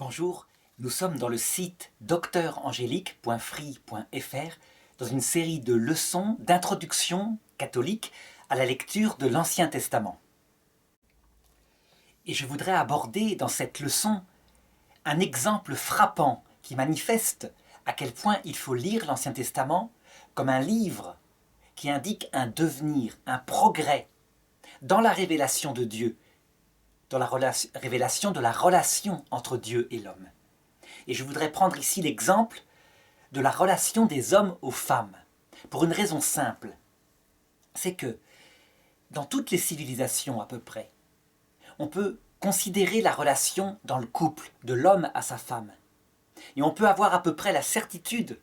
Bonjour, nous sommes dans le site docteurangélique.free.fr dans une série de leçons d'introduction catholique à la lecture de l'Ancien Testament. Et je voudrais aborder dans cette leçon un exemple frappant qui manifeste à quel point il faut lire l'Ancien Testament comme un livre qui indique un devenir, un progrès dans la révélation de Dieu, dans la révélation de la relation entre Dieu et l'homme. Et je voudrais prendre ici l'exemple de la relation des hommes aux femmes, pour une raison simple. C'est que dans toutes les civilisations à peu près, on peut considérer la relation dans le couple de l'homme à sa femme. Et on peut avoir à peu près la certitude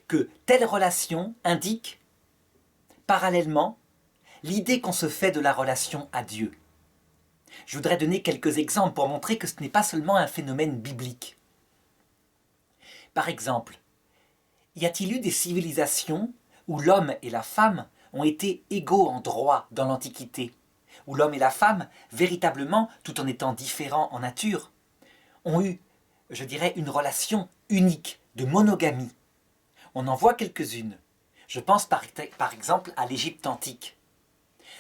que telle relation indique parallèlement l'idée qu'on se fait de la relation à Dieu. Je voudrais donner quelques exemples pour montrer que ce n'est pas seulement un phénomène biblique. Par exemple, y a-t-il eu des civilisations où l'homme et la femme ont été égaux en droit dans l'Antiquité, où l'homme et la femme, véritablement, tout en étant différents en nature, ont eu, je dirais, une relation unique, de monogamie? On en voit quelques-unes. Je pense par exemple à l'Égypte antique.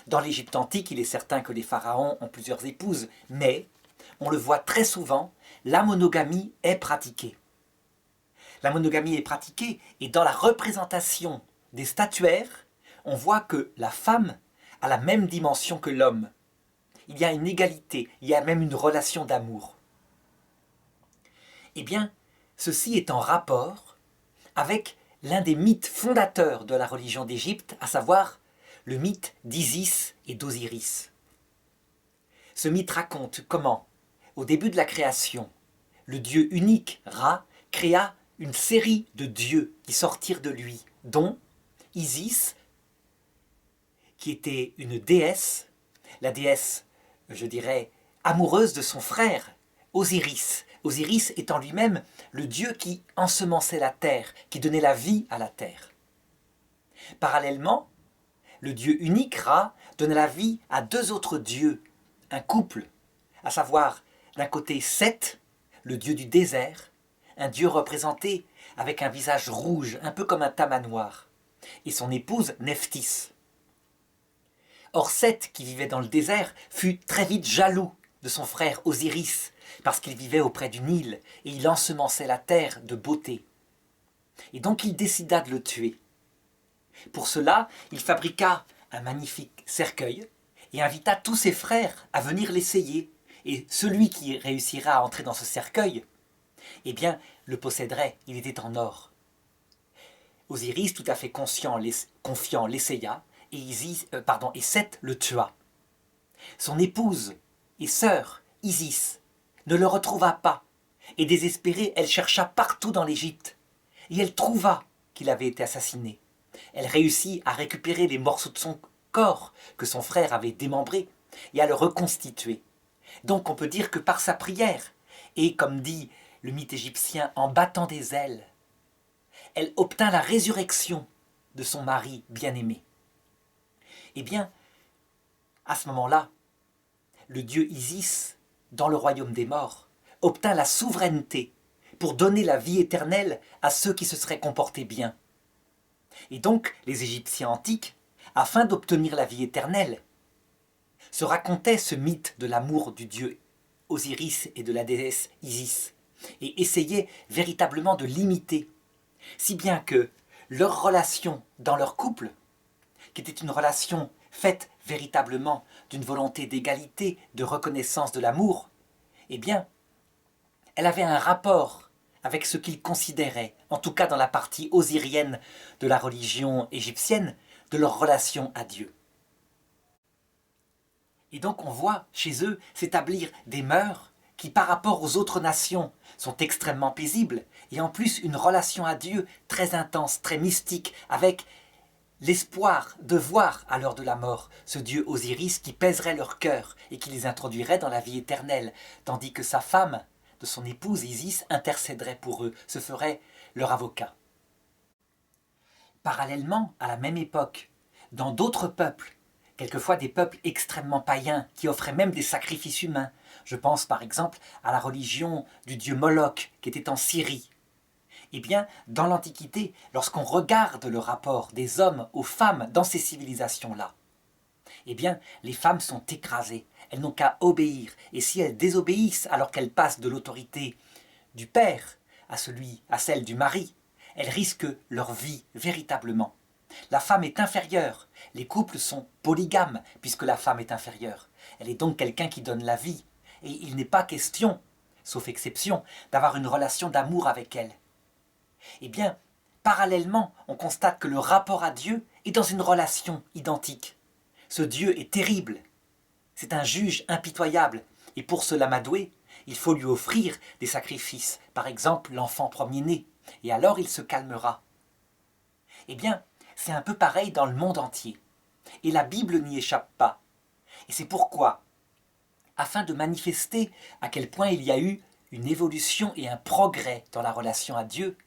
Dans l'Égypte antique, il est certain que les pharaons ont plusieurs épouses, mais, on le voit très souvent, la monogamie est pratiquée. La monogamie est pratiquée, et dans la représentation des statuaires, on voit que la femme a la même dimension que l'homme. Il y a une égalité, il y a même une relation d'amour. Eh bien, ceci est en rapport avec l'un des mythes fondateurs de la religion d'Égypte, à savoir le mythe d'Isis et d'Osiris. Ce mythe raconte comment, au début de la création, le dieu unique, Ra, créa une série de dieux qui sortirent de lui, dont Isis, qui était une déesse, la déesse, je dirais, amoureuse de son frère, Osiris. Osiris étant lui-même le dieu qui ensemençait la terre, qui donnait la vie à la terre. Parallèlement, le dieu unique, Ra, donna la vie à deux autres dieux, un couple, à savoir d'un côté Seth, le dieu du désert, un dieu représenté avec un visage rouge, un peu comme un tamanoir, et son épouse Nephthys. Or Seth, qui vivait dans le désert, fut très vite jaloux de son frère Osiris, parce qu'il vivait auprès du Nil, et il ensemençait la terre de beauté. Et donc il décida de le tuer. Pour cela, il fabriqua un magnifique cercueil et invita tous ses frères à venir l'essayer. Et celui qui réussira à entrer dans ce cercueil, eh bien, le posséderait, il était en or. Osiris, tout à fait confiant, l'essaya, et Seth le tua. Son épouse et sœur, Isis, ne le retrouva pas, et désespérée, elle chercha partout dans l'Égypte, et elle trouva qu'il avait été assassiné. Elle réussit à récupérer les morceaux de son corps que son frère avait démembrés et à le reconstituer. Donc on peut dire que par sa prière, et comme dit le mythe égyptien, en battant des ailes, elle obtint la résurrection de son mari bien-aimé. Eh bien, à ce moment-là, le dieu Isis, dans le royaume des morts, obtint la souveraineté pour donner la vie éternelle à ceux qui se seraient comportés bien. Et donc, les Égyptiens antiques, afin d'obtenir la vie éternelle, se racontaient ce mythe de l'amour du dieu Osiris et de la déesse Isis, et essayaient véritablement de l'imiter, si bien que leur relation dans leur couple, qui était une relation faite véritablement d'une volonté d'égalité, de reconnaissance de l'amour, eh bien, elle avait un rapport avec ce qu'ils considéraient, en tout cas dans la partie osirienne de la religion égyptienne, de leur relation à Dieu. Et donc on voit chez eux s'établir des mœurs qui par rapport aux autres nations sont extrêmement paisibles, et en plus une relation à Dieu très intense, très mystique, avec l'espoir de voir à l'heure de la mort ce dieu Osiris qui pèserait leur cœur et qui les introduirait dans la vie éternelle, tandis que sa femme, de son épouse Isis, intercéderait pour eux, se ferait leur avocat. Parallèlement, à la même époque, dans d'autres peuples, quelquefois des peuples extrêmement païens qui offraient même des sacrifices humains, Je pense par exemple à la religion du dieu Moloch qui était en Syrie. Eh bien, dans l'Antiquité, lorsqu'on regarde le rapport des hommes aux femmes dans ces civilisations-là, eh bien, les femmes sont écrasées, elles n'ont qu'à obéir. Et si elles désobéissent alors qu'elles passent de l'autorité du père à celle du mari, elles risquent leur vie véritablement. La femme est inférieure, les couples sont polygames puisque la femme est inférieure. Elle est donc quelqu'un qui donne la vie. Et il n'est pas question, sauf exception, d'avoir une relation d'amour avec elle. Eh bien, parallèlement, on constate que le rapport à Dieu est dans une relation identique. Ce Dieu est terrible. C'est un juge impitoyable. Et pour se l'amadouer, il faut lui offrir des sacrifices. Par exemple, l'enfant premier-né. Et alors il se calmera. Eh bien, c'est un peu pareil dans le monde entier. Et la Bible n'y échappe pas. Et c'est pourquoi, afin de manifester à quel point il y a eu une évolution et un progrès dans la relation à Dieu,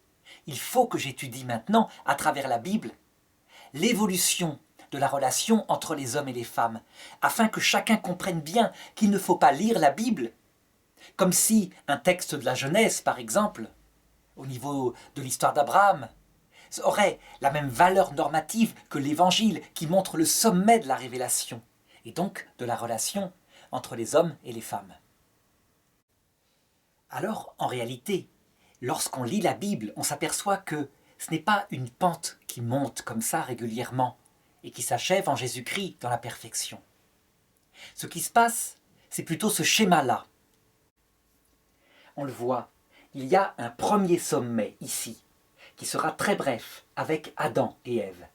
il faut que j'étudie maintenant, à travers la Bible, l'évolution de la relation entre les hommes et les femmes, afin que chacun comprenne bien qu'il ne faut pas lire la Bible comme si un texte de la Genèse, par exemple, au niveau de l'histoire d'Abraham, aurait la même valeur normative que l'Évangile qui montre le sommet de la révélation, et donc de la relation entre les hommes et les femmes. Alors, en réalité, lorsqu'on lit la Bible, on s'aperçoit que ce n'est pas une pente qui monte comme ça régulièrement et qui s'achève en Jésus-Christ dans la perfection. Ce qui se passe, c'est plutôt ce schéma-là. On le voit, il y a un premier sommet ici, qui sera très bref, avec Adam et Ève.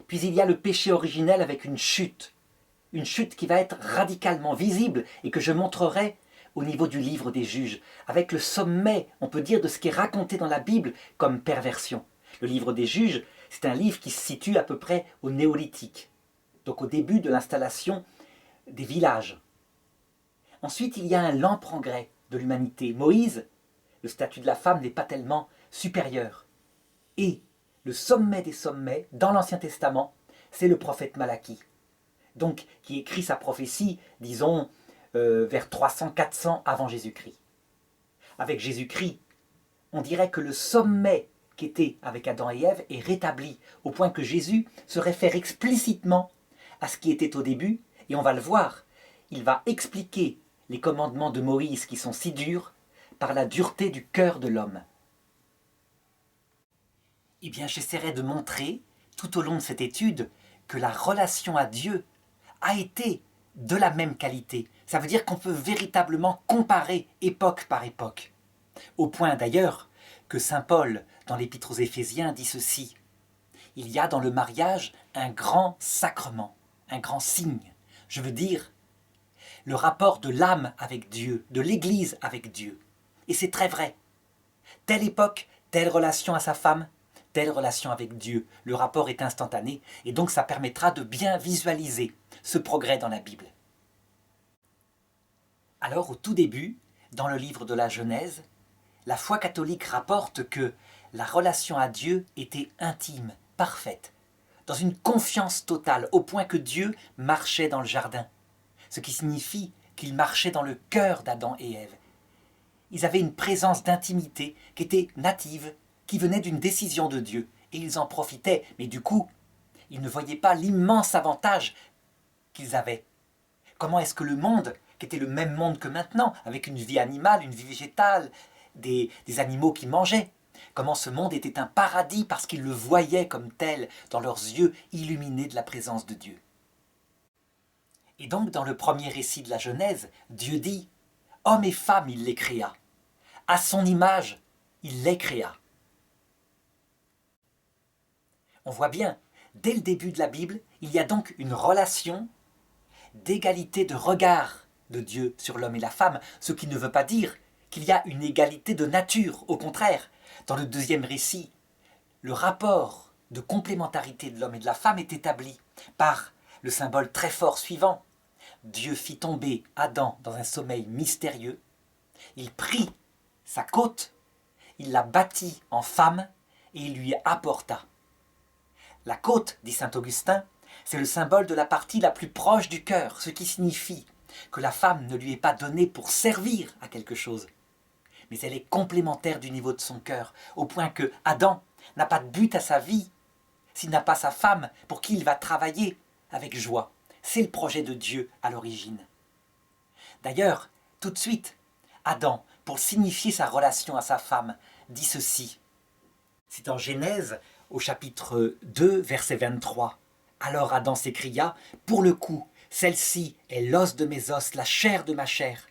Puis il y a le péché originel avec une chute qui va être radicalement visible et que je montrerai au niveau du livre des juges, avec le sommet, on peut dire, de ce qui est raconté dans la Bible comme perversion. Le livre des juges, c'est un livre qui se situe à peu près au néolithique, donc au début de l'installation des villages. Ensuite, il y a un lent progrès de l'humanité. Moïse, le statut de la femme n'est pas tellement supérieur. Et le sommet des sommets, dans l'Ancien Testament, c'est le prophète Malachie, donc qui écrit sa prophétie, disons, vers 300-400 avant Jésus-Christ. Avec Jésus-Christ, on dirait que le sommet qui était avec Adam et Ève est rétabli, au point que Jésus se réfère explicitement à ce qui était au début, et on va le voir, il va expliquer les commandements de Moïse qui sont si durs par la dureté du cœur de l'homme. Eh bien, j'essaierai de montrer, tout au long de cette étude, que la relation à Dieu a été de la même qualité. Ça veut dire qu'on peut véritablement comparer époque par époque. Au point d'ailleurs que saint Paul, dans l'Épître aux Éphésiens, dit ceci. Il y a dans le mariage un grand sacrement, un grand signe. Je veux dire, le rapport de l'âme avec Dieu, de l'Église avec Dieu. Et c'est très vrai. Telle époque, telle relation à sa femme, telle relation avec Dieu. Le rapport est instantané et donc ça permettra de bien visualiser ce progrès dans la Bible. Alors au tout début, dans le livre de la Genèse, la foi catholique rapporte que la relation à Dieu était intime, parfaite, dans une confiance totale, au point que Dieu marchait dans le jardin. Ce qui signifie qu'il marchait dans le cœur d'Adam et Ève. Ils avaient une présence d'intimité qui était native, qui venait d'une décision de Dieu, et ils en profitaient, mais du coup, ils ne voyaient pas l'immense avantage qu'ils avaient. Comment est-ce que le monde, qui était le même monde que maintenant, avec une vie animale, une vie végétale, des animaux qui mangeaient, comment ce monde était un paradis parce qu'ils le voyaient comme tel dans leurs yeux illuminés de la présence de Dieu. Et donc dans le premier récit de la Genèse, Dieu dit « Hommes et femmes, il les créa. À son image, il les créa. » On voit bien, dès le début de la Bible, il y a donc une relation d'égalité de regard de Dieu sur l'homme et la femme, ce qui ne veut pas dire qu'il y a une égalité de nature. Au contraire, dans le deuxième récit, le rapport de complémentarité de l'homme et de la femme est établi par le symbole très fort suivant. Dieu fit tomber Adam dans un sommeil mystérieux. Il prit sa côte, il la bâtit en femme et il lui apporta. La côte, dit saint Augustin, c'est le symbole de la partie la plus proche du cœur, ce qui signifie que la femme ne lui est pas donnée pour servir à quelque chose, mais elle est complémentaire du niveau de son cœur, au point que Adam n'a pas de but à sa vie s'il n'a pas sa femme pour qui il va travailler avec joie. C'est le projet de Dieu à l'origine. D'ailleurs, tout de suite, Adam, pour signifier sa relation à sa femme, dit ceci. C'est en Genèse, au chapitre 2, verset 23. Alors Adam s'écria, « Pour le coup, celle-ci est l'os de mes os, la chair de ma chair.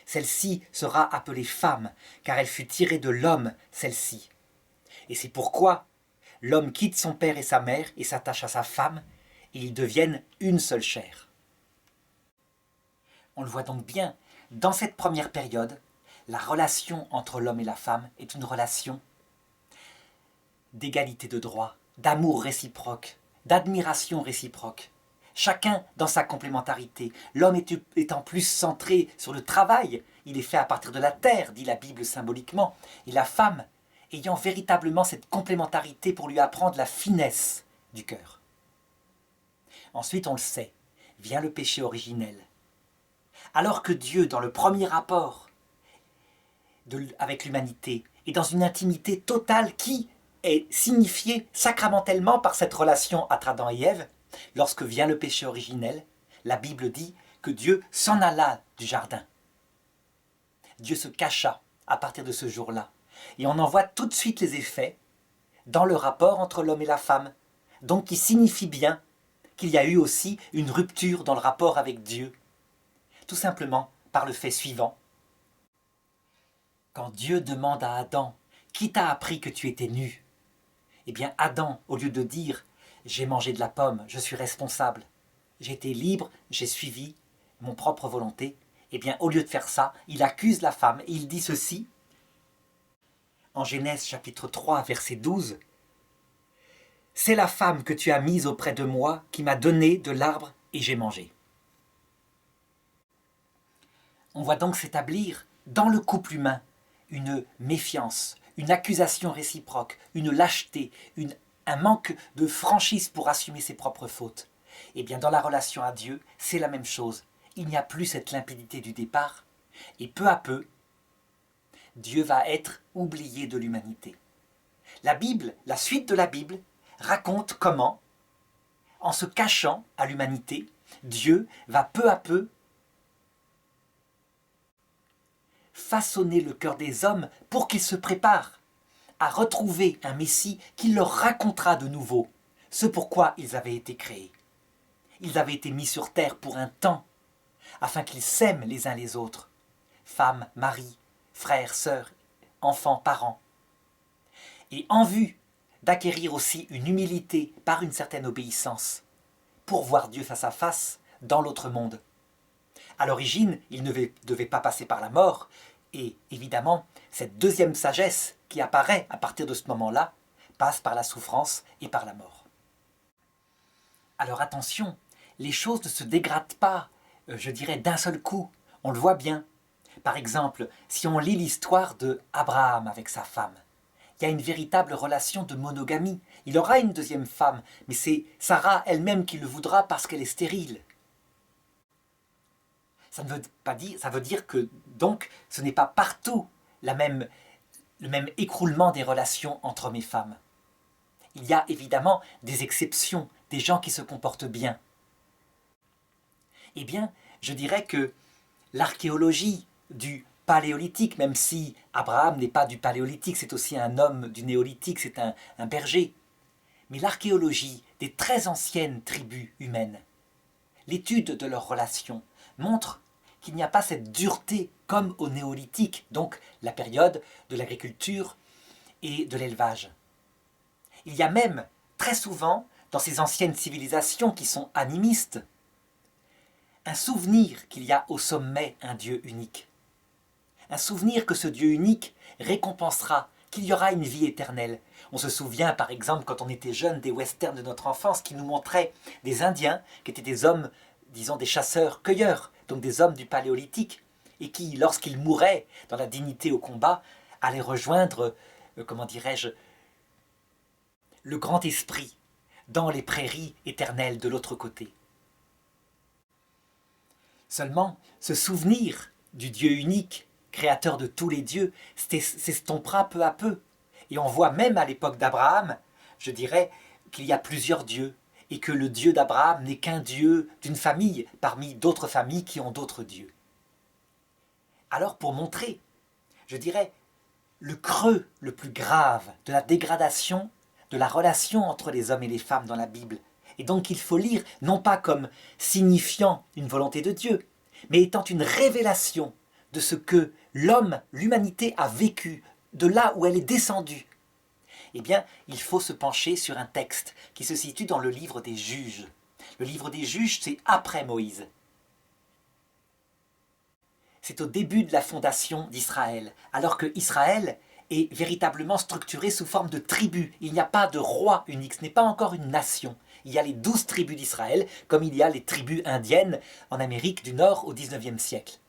Celle-ci sera appelée femme, car elle fut tirée de l'homme, celle-ci. Et c'est pourquoi l'homme quitte son père et sa mère et s'attache à sa femme, et ils deviennent une seule chair. » On le voit donc bien, dans cette première période, la relation entre l'homme et la femme est une relation d'égalité de droit, d'amour réciproque, d'admiration réciproque. Chacun dans sa complémentarité. L'homme étant plus centré sur le travail, il est fait à partir de la terre, dit la Bible symboliquement, et la femme ayant véritablement cette complémentarité pour lui apprendre la finesse du cœur. Ensuite, on le sait, vient le péché originel. Alors que Dieu, dans le premier rapport avec l'humanité, est dans une intimité totale qui est signifiée sacramentellement par cette relation entre Adam et Ève, lorsque vient le péché originel, la Bible dit que Dieu s'en alla du jardin. Dieu se cacha à partir de ce jour-là. Et on en voit tout de suite les effets dans le rapport entre l'homme et la femme, donc qui signifie bien qu'il y a eu aussi une rupture dans le rapport avec Dieu, tout simplement par le fait suivant. Quand Dieu demande à Adam « Qui t'a appris que tu étais nu ?» Eh bien Adam, au lieu de dire « J'ai mangé de la pomme, je suis responsable, j'ai été libre, j'ai suivi mon propre volonté », eh bien au lieu de faire ça, il accuse la femme et il dit ceci en Genèse chapitre 3 verset 12. « C'est la femme que tu as mise auprès de moi qui m'a donné de l'arbre et j'ai mangé. » On voit donc s'établir dans le couple humain une méfiance, une accusation réciproque, une lâcheté, un manque de franchise pour assumer ses propres fautes. Et bien dans la relation à Dieu, c'est la même chose. Il n'y a plus cette limpidité du départ, et peu à peu, Dieu va être oublié de l'humanité. La Bible, la suite de la Bible, raconte comment, en se cachant à l'humanité, Dieu va peu à peu façonner le cœur des hommes pour qu'ils se préparent à retrouver un Messie qui leur racontera de nouveau ce pourquoi ils avaient été créés. Ils avaient été mis sur terre pour un temps, afin qu'ils s'aiment les uns les autres, femmes, maris, frères, sœurs, enfants, parents. Et en vue d'acquérir aussi une humilité par une certaine obéissance, pour voir Dieu face à face dans l'autre monde. À l'origine, il ne devait pas passer par la mort, et évidemment, cette deuxième sagesse qui apparaît à partir de ce moment-là, passe par la souffrance et par la mort. Alors attention, les choses ne se dégradent pas, je dirais, d'un seul coup, on le voit bien. Par exemple, si on lit l'histoire de Abraham avec sa femme, il y a une véritable relation de monogamie. Il aura une deuxième femme, mais c'est Sarah elle-même qui le voudra parce qu'elle est stérile. Ça veut dire que donc ce n'est pas partout le même écroulement des relations entre hommes et femmes. Il y a évidemment des exceptions, des gens qui se comportent bien. Eh bien, je dirais que l'archéologie du paléolithique, même si Abraham n'est pas du paléolithique, c'est aussi un homme du néolithique, c'est un berger, mais l'archéologie des très anciennes tribus humaines, l'étude de leurs relations, montre qu'il n'y a pas cette dureté comme au néolithique, donc la période de l'agriculture et de l'élevage. Il y a même, très souvent, dans ces anciennes civilisations qui sont animistes, un souvenir qu'il y a au sommet un Dieu unique. Un souvenir que ce Dieu unique récompensera, qu'il y aura une vie éternelle. On se souvient, par exemple, quand on était jeune, des westerns de notre enfance qui nous montraient des Indiens, qui étaient des hommes, disons des chasseurs-cueilleurs, donc des hommes du paléolithique, et qui, lorsqu'ils mouraient dans la dignité au combat, allaient rejoindre, le grand esprit dans les prairies éternelles de l'autre côté. Seulement, ce souvenir du Dieu unique, créateur de tous les dieux, s'estompera peu à peu. Et on voit même à l'époque d'Abraham, je dirais, qu'il y a plusieurs dieux, et que le Dieu d'Abraham n'est qu'un Dieu d'une famille, parmi d'autres familles qui ont d'autres dieux. Alors pour montrer, je dirais, le creux le plus grave de la dégradation de la relation entre les hommes et les femmes dans la Bible, et donc il faut lire non pas comme signifiant une volonté de Dieu, mais étant une révélation de ce que l'homme, l'humanité a vécu, de là où elle est descendue. Eh bien, il faut se pencher sur un texte qui se situe dans le livre des Juges. Le livre des Juges, c'est après Moïse. C'est au début de la fondation d'Israël, alors que Israël est véritablement structuré sous forme de tribus. Il n'y a pas de roi unique, ce n'est pas encore une nation. Il y a les 12 tribus d'Israël, comme il y a les tribus indiennes en Amérique du Nord au XIXe siècle.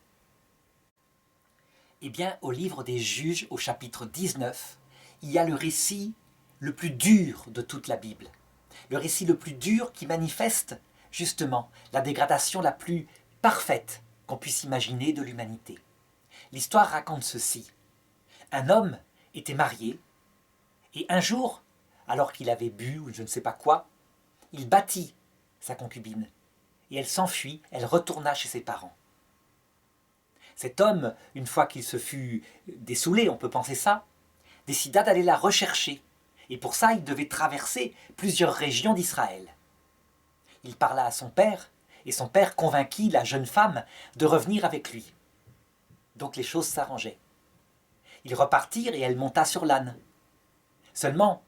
Eh bien, au livre des Juges, au chapitre 19, il y a le récit le plus dur de toute la Bible. Le récit le plus dur qui manifeste, justement, la dégradation la plus parfaite qu'on puisse imaginer de l'humanité. L'histoire raconte ceci. Un homme était marié, et un jour, alors qu'il avait bu ou je ne sais pas quoi, il battit sa concubine, et elle s'enfuit, elle retourna chez ses parents. Cet homme, une fois qu'il se fut dessoulé, on peut penser ça, décida d'aller la rechercher, et pour ça il devait traverser plusieurs régions d'Israël. Il parla à son père, et son père convainquit la jeune femme de revenir avec lui. Donc les choses s'arrangeaient. Ils repartirent et elle monta sur l'âne. Seulement,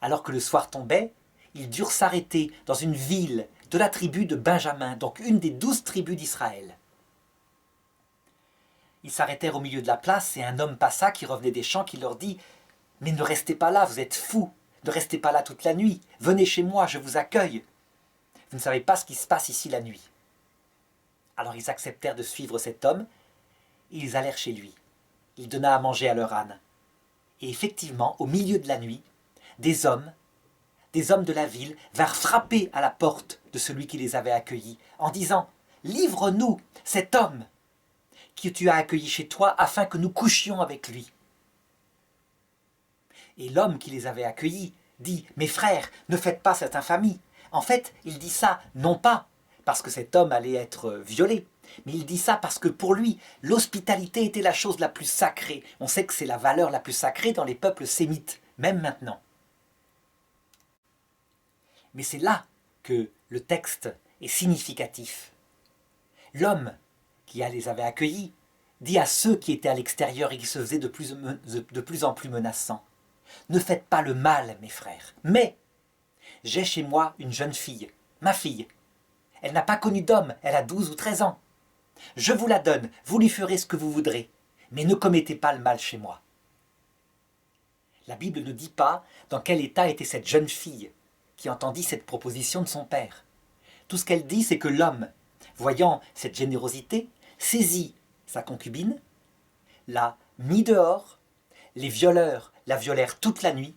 alors que le soir tombait, ils durent s'arrêter dans une ville de la tribu de Benjamin, donc une des 12 tribus d'Israël. Ils s'arrêtèrent au milieu de la place et un homme passa qui revenait des champs qui leur dit « Mais ne restez pas là, vous êtes fous, ne restez pas là toute la nuit, venez chez moi, je vous accueille. Vous ne savez pas ce qui se passe ici la nuit. » Alors ils acceptèrent de suivre cet homme et ils allèrent chez lui. Il donna à manger à leur âne. Et effectivement, au milieu de la nuit, des hommes de la ville vinrent frapper à la porte de celui qui les avait accueillis en disant « Livre-nous cet homme que tu as accueilli chez toi afin que nous couchions avec lui. » Et l'homme qui les avait accueillis dit « Mes frères, ne faites pas cette infamie. » En fait, il dit ça non pas parce que cet homme allait être violé, mais il dit ça parce que pour lui, l'hospitalité était la chose la plus sacrée. On sait que c'est la valeur la plus sacrée dans les peuples sémites, même maintenant. Mais c'est là que le texte est significatif. L'homme qui les avait accueillis dit à ceux qui étaient à l'extérieur et qui se faisaient de plus en plus menaçants « Ne faites pas le mal, mes frères, mais j'ai chez moi une jeune fille, ma fille. Elle n'a pas connu d'homme, elle a 12 ou 13 ans. Je vous la donne, vous lui ferez ce que vous voudrez, mais ne commettez pas le mal chez moi. » La Bible ne dit pas dans quel état était cette jeune fille qui entendit cette proposition de son père. Tout ce qu'elle dit, c'est que l'homme, voyant cette générosité, saisit sa concubine, l'a mis dehors, les violeurs la violèrent toute la nuit.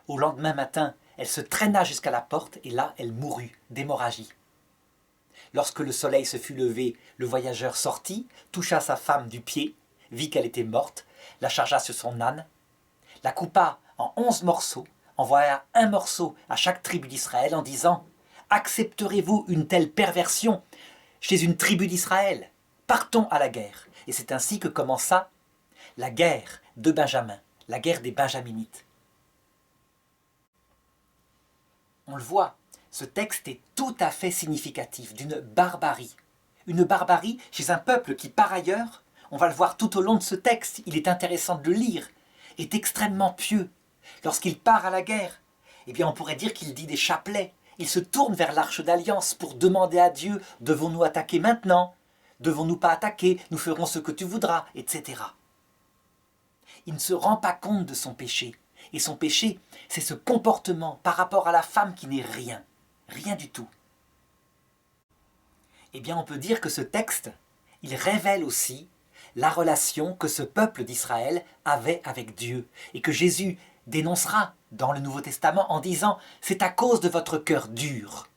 Au lendemain matin, elle se traîna jusqu'à la porte et là, elle mourut d'hémorragie. Lorsque le soleil se fut levé, le voyageur sortit, toucha sa femme du pied, vit qu'elle était morte, la chargea sur son âne, la coupa en 11 morceaux, envoya un morceau à chaque tribu d'Israël en disant « Accepterez-vous une telle perversion chez une tribu d'Israël ? Partons à la guerre !» Et c'est ainsi que commença la guerre de Benjamin, la guerre des Benjaminites. On le voit, ce texte est tout à fait significatif d'une barbarie. Une barbarie chez un peuple qui, par ailleurs, on va le voir tout au long de ce texte, il est intéressant de le lire, est extrêmement pieux. Lorsqu'il part à la guerre, eh bien on pourrait dire qu'il dit des chapelets. Il se tourne vers l'arche d'alliance pour demander à Dieu « Devons-nous attaquer maintenant ? Devons-nous pas attaquer ? Nous ferons ce que tu voudras, etc. » Il ne se rend pas compte de son péché. Et son péché, c'est ce comportement par rapport à la femme qui n'est rien. Rien du tout. Eh bien, on peut dire que ce texte, il révèle aussi la relation que ce peuple d'Israël avait avec Dieu et que Jésus dénoncera dans le Nouveau Testament en disant « C'est à cause de votre cœur dur. »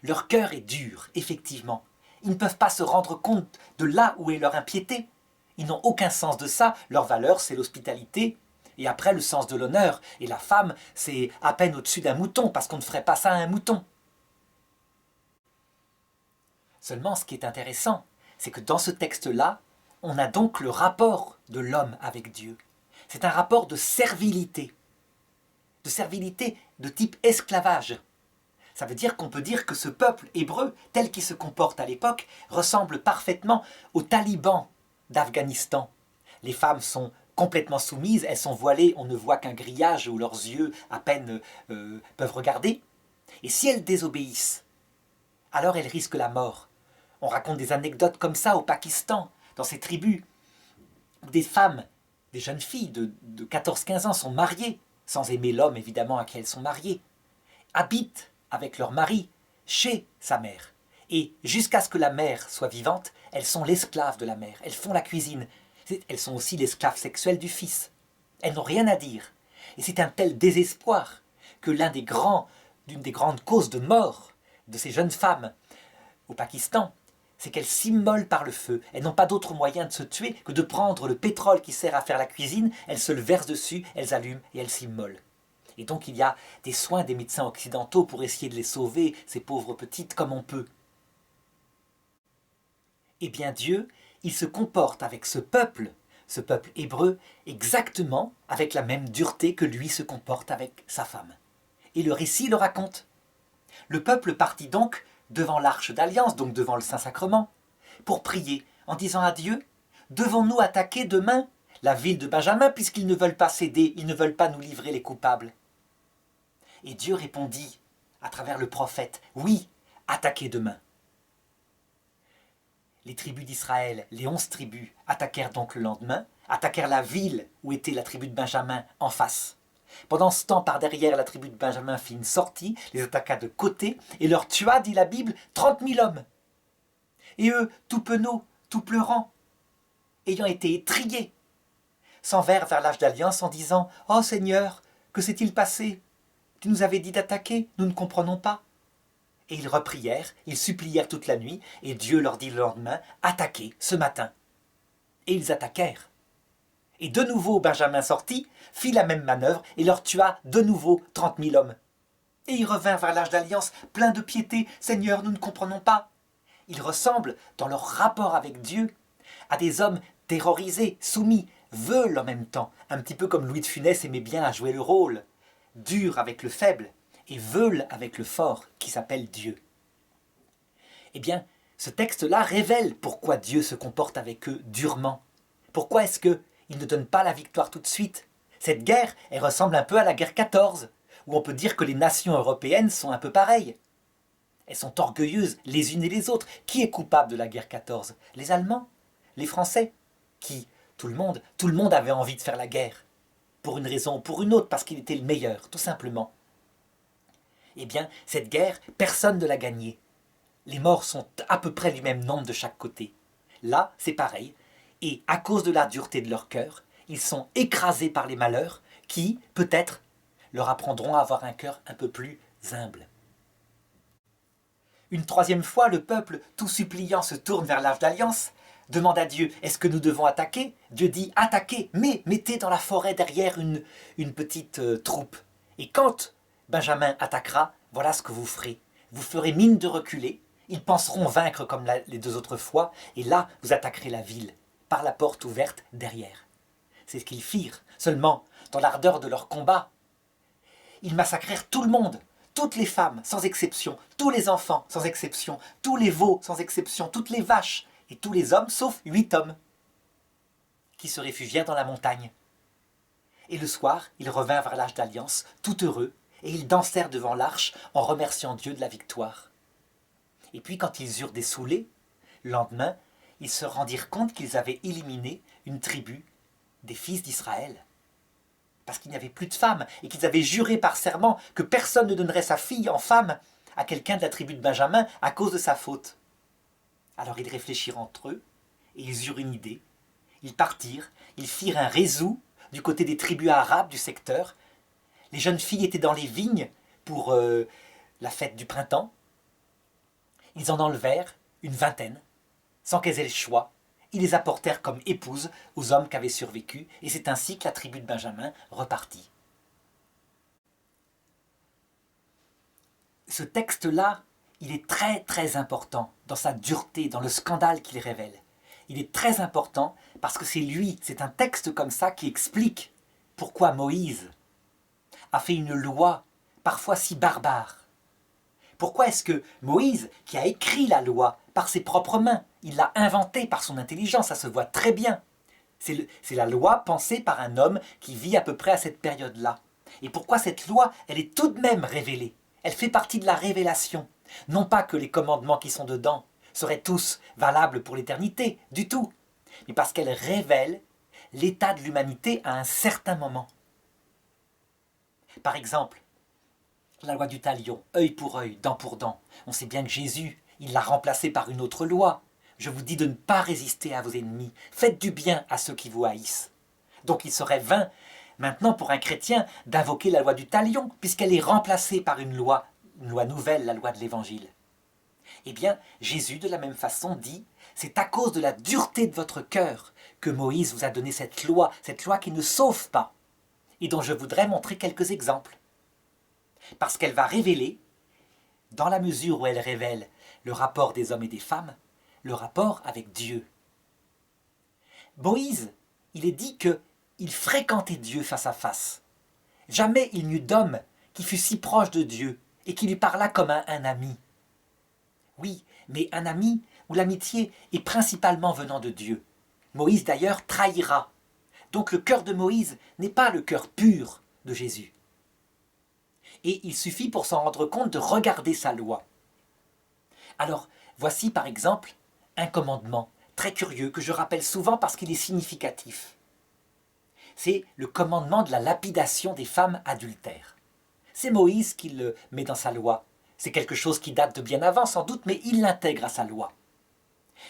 Leur cœur est dur, effectivement. Ils ne peuvent pas se rendre compte de là où est leur impiété. Ils n'ont aucun sens de ça. Leur valeur, c'est l'hospitalité. Et après, le sens de l'honneur. Et la femme, c'est à peine au-dessus d'un mouton, parce qu'on ne ferait pas ça à un mouton. Seulement, ce qui est intéressant, c'est que dans ce texte-là, on a donc le rapport de l'homme avec Dieu. C'est un rapport de servilité de type esclavage. Ça veut dire qu'on peut dire que ce peuple hébreu, tel qu'il se comporte à l'époque, ressemble parfaitement aux talibans d'Afghanistan. Les femmes sont complètement soumises, elles sont voilées, on ne voit qu'un grillage où leurs yeux à peine peuvent regarder. Et si elles désobéissent, alors elles risquent la mort. On raconte des anecdotes comme ça au Pakistan, dans ces tribus, où des femmes, des jeunes filles de 14-15 ans sont mariées, sans aimer l'homme évidemment à qui elles sont mariées, habitent avec leur mari chez sa mère. Et jusqu'à ce que la mère soit vivante, elles sont l'esclave de la mère, elles font la cuisine. Elles sont aussi l'esclave sexuelle du fils. Elles n'ont rien à dire. Et c'est un tel désespoir que l'une des grandes causes de mort de ces jeunes femmes au Pakistan, c'est qu'elles s'immolent par le feu. Elles n'ont pas d'autre moyen de se tuer que de prendre le pétrole qui sert à faire la cuisine, elles se le versent dessus, elles allument et elles s'immolent. Et donc il y a des soins des médecins occidentaux pour essayer de les sauver, ces pauvres petites, comme on peut. Eh bien Dieu, il se comporte avec ce peuple hébreu, exactement avec la même dureté que lui se comporte avec sa femme. Et le récit le raconte. Le peuple partit donc devant l'arche d'alliance, donc devant le Saint-Sacrement, pour prier en disant à Dieu, devons-nous attaquer demain la ville de Benjamin puisqu'ils ne veulent pas céder, ils ne veulent pas nous livrer les coupables. Et Dieu répondit à travers le prophète, oui, attaquez demain. Les tribus d'Israël, les 11 tribus, attaquèrent donc le lendemain, attaquèrent la ville où était la tribu de Benjamin en face. Pendant ce temps, par derrière, la tribu de Benjamin fit une sortie, les attaqua de côté, et leur tua, dit la Bible, 30 000 hommes. Et eux, tout penauds, tout pleurants, ayant été étrillés, s'en vinrent vers l'âge d'alliance en disant « Oh Seigneur, que s'est-il passé? Tu nous avais dit d'attaquer, nous ne comprenons pas. » Et ils reprièrent, ils supplièrent toute la nuit, et Dieu leur dit le lendemain « Attaquez ce matin. » Et ils attaquèrent. Et de nouveau Benjamin sortit, fit la même manœuvre et leur tua de nouveau 30 000 hommes. Et ils revinrent vers l'âge d'alliance, pleins de piété. « Seigneur, nous ne comprenons pas. » Ils ressemblent, dans leur rapport avec Dieu, à des hommes terrorisés, soumis, veulent en même temps, un petit peu comme Louis de Funès aimait bien à jouer le rôle, dur avec le faible et veulent avec le fort qui s'appelle Dieu. Eh bien, ce texte-là révèle pourquoi Dieu se comporte avec eux durement. Pourquoi est-ce qu'il ne donne pas la victoire tout de suite? Cette guerre, elle ressemble un peu à la guerre 14, où on peut dire que les nations européennes sont un peu pareilles. Elles sont orgueilleuses les unes et les autres. Qui est coupable de la guerre 14? Les Allemands? Les Français? Qui? Tout le monde avait envie de faire la guerre. Pour une raison ou pour une autre, parce qu'il était le meilleur, tout simplement. Eh bien, cette guerre, personne ne l'a gagnée. Les morts sont à peu près du même nombre de chaque côté. Là, c'est pareil. Et à cause de la dureté de leur cœur, ils sont écrasés par les malheurs qui, peut-être, leur apprendront à avoir un cœur un peu plus humble. Une troisième fois, le peuple, tout suppliant, se tourne vers l'Arche d'Alliance, demande à Dieu, est-ce que nous devons attaquer? Dieu dit, attaquez, mais mettez dans la forêt derrière une petite troupe. Et quand Benjamin attaquera, voilà ce que vous ferez. Vous ferez mine de reculer, ils penseront vaincre comme les deux autres fois, et là, vous attaquerez la ville, par la porte ouverte derrière. C'est ce qu'ils firent. Seulement, dans l'ardeur de leur combat, ils massacrèrent tout le monde, toutes les femmes, sans exception, tous les enfants, sans exception, tous les veaux, sans exception, toutes les vaches, et tous les hommes, sauf 8 hommes, qui se réfugièrent dans la montagne. Et le soir, ils revinrent vers l'Arche d'Alliance, tout heureux, et ils dansèrent devant l'arche en remerciant Dieu de la victoire. Et puis, quand ils eurent dessoulé, le lendemain, ils se rendirent compte qu'ils avaient éliminé une tribu des fils d'Israël. Parce qu'il n'y avait plus de femmes, et qu'ils avaient juré par serment que personne ne donnerait sa fille en femme à quelqu'un de la tribu de Benjamin à cause de sa faute. Alors ils réfléchirent entre eux, et ils eurent une idée. Ils partirent, ils firent un réseau du côté des tribus arabes du secteur. Les jeunes filles étaient dans les vignes pour la fête du printemps. Ils en enlevèrent une vingtaine, sans qu'elles aient le choix. Ils les apportèrent comme épouses aux hommes qui avaient survécu, et c'est ainsi que la tribu de Benjamin repartit. Ce texte-là, il est très très important dans sa dureté, dans le scandale qu'il révèle. Il est très important parce que c'est un texte comme ça qui explique pourquoi Moïse a fait une loi parfois si barbare. Pourquoi est-ce que Moïse, qui a écrit la loi par ses propres mains, il l'a inventée par son intelligence, ça se voit très bien. C'est la loi pensée par un homme qui vit à peu près à cette période-là. Et pourquoi cette loi, elle est tout de même révélée? Elle fait partie de la révélation. Non pas que les commandements qui sont dedans seraient tous valables pour l'éternité, du tout, mais parce qu'elle révèle l'état de l'humanité à un certain moment. Par exemple, la loi du talion, œil pour œil, dent pour dent. On sait bien que Jésus, il l'a remplacée par une autre loi. Je vous dis de ne pas résister à vos ennemis. Faites du bien à ceux qui vous haïssent. Donc il serait vain, maintenant pour un chrétien, d'invoquer la loi du talion, puisqu'elle est remplacée par une loi nouvelle, la loi de l'Évangile. Eh bien, Jésus, de la même façon, dit « C'est à cause de la dureté de votre cœur que Moïse vous a donné cette loi qui ne sauve pas, et dont je voudrais montrer quelques exemples. Parce qu'elle va révéler, dans la mesure où elle révèle le rapport des hommes et des femmes, le rapport avec Dieu. Moïse, il est dit qu'il fréquentait Dieu face à face. Jamais il n'y eut d'homme qui fût si proche de Dieu et qui lui parlât comme un ami. Oui, mais un ami où l'amitié est principalement venant de Dieu. Moïse d'ailleurs trahira. Donc le cœur de Moïse n'est pas le cœur pur de Jésus. Et il suffit pour s'en rendre compte de regarder sa loi. Alors, voici par exemple un commandement très curieux que je rappelle souvent parce qu'il est significatif. C'est le commandement de la lapidation des femmes adultères. C'est Moïse qui le met dans sa loi. C'est quelque chose qui date de bien avant sans doute, mais il l'intègre à sa loi.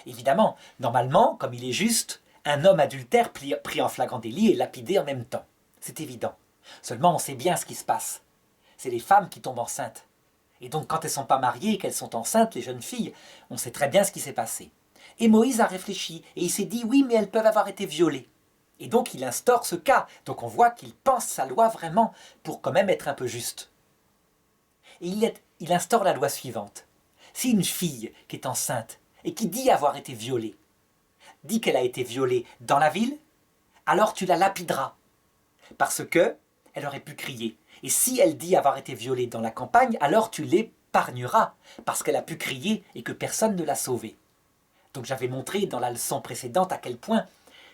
Évidemment, normalement, comme il est juste, un homme adultère pris en flagrant délit est lapidé en même temps. C'est évident. Seulement on sait bien ce qui se passe. C'est les femmes qui tombent enceintes. Et donc quand elles ne sont pas mariées et qu'elles sont enceintes, les jeunes filles, on sait très bien ce qui s'est passé. Et Moïse a réfléchi et il s'est dit oui, mais elles peuvent avoir été violées. Et donc il instaure ce cas. Donc on voit qu'il pense sa loi vraiment pour quand même être un peu juste. Et il instaure la loi suivante. Si une fille qui est enceinte et qui dit avoir été violée, dit qu'elle a été violée dans la ville, alors tu la lapideras. Parce que elle aurait pu crier. Et si elle dit avoir été violée dans la campagne, alors tu l'épargneras, parce qu'elle a pu crier et que personne ne l'a sauvée. Donc j'avais montré dans la leçon précédente à quel point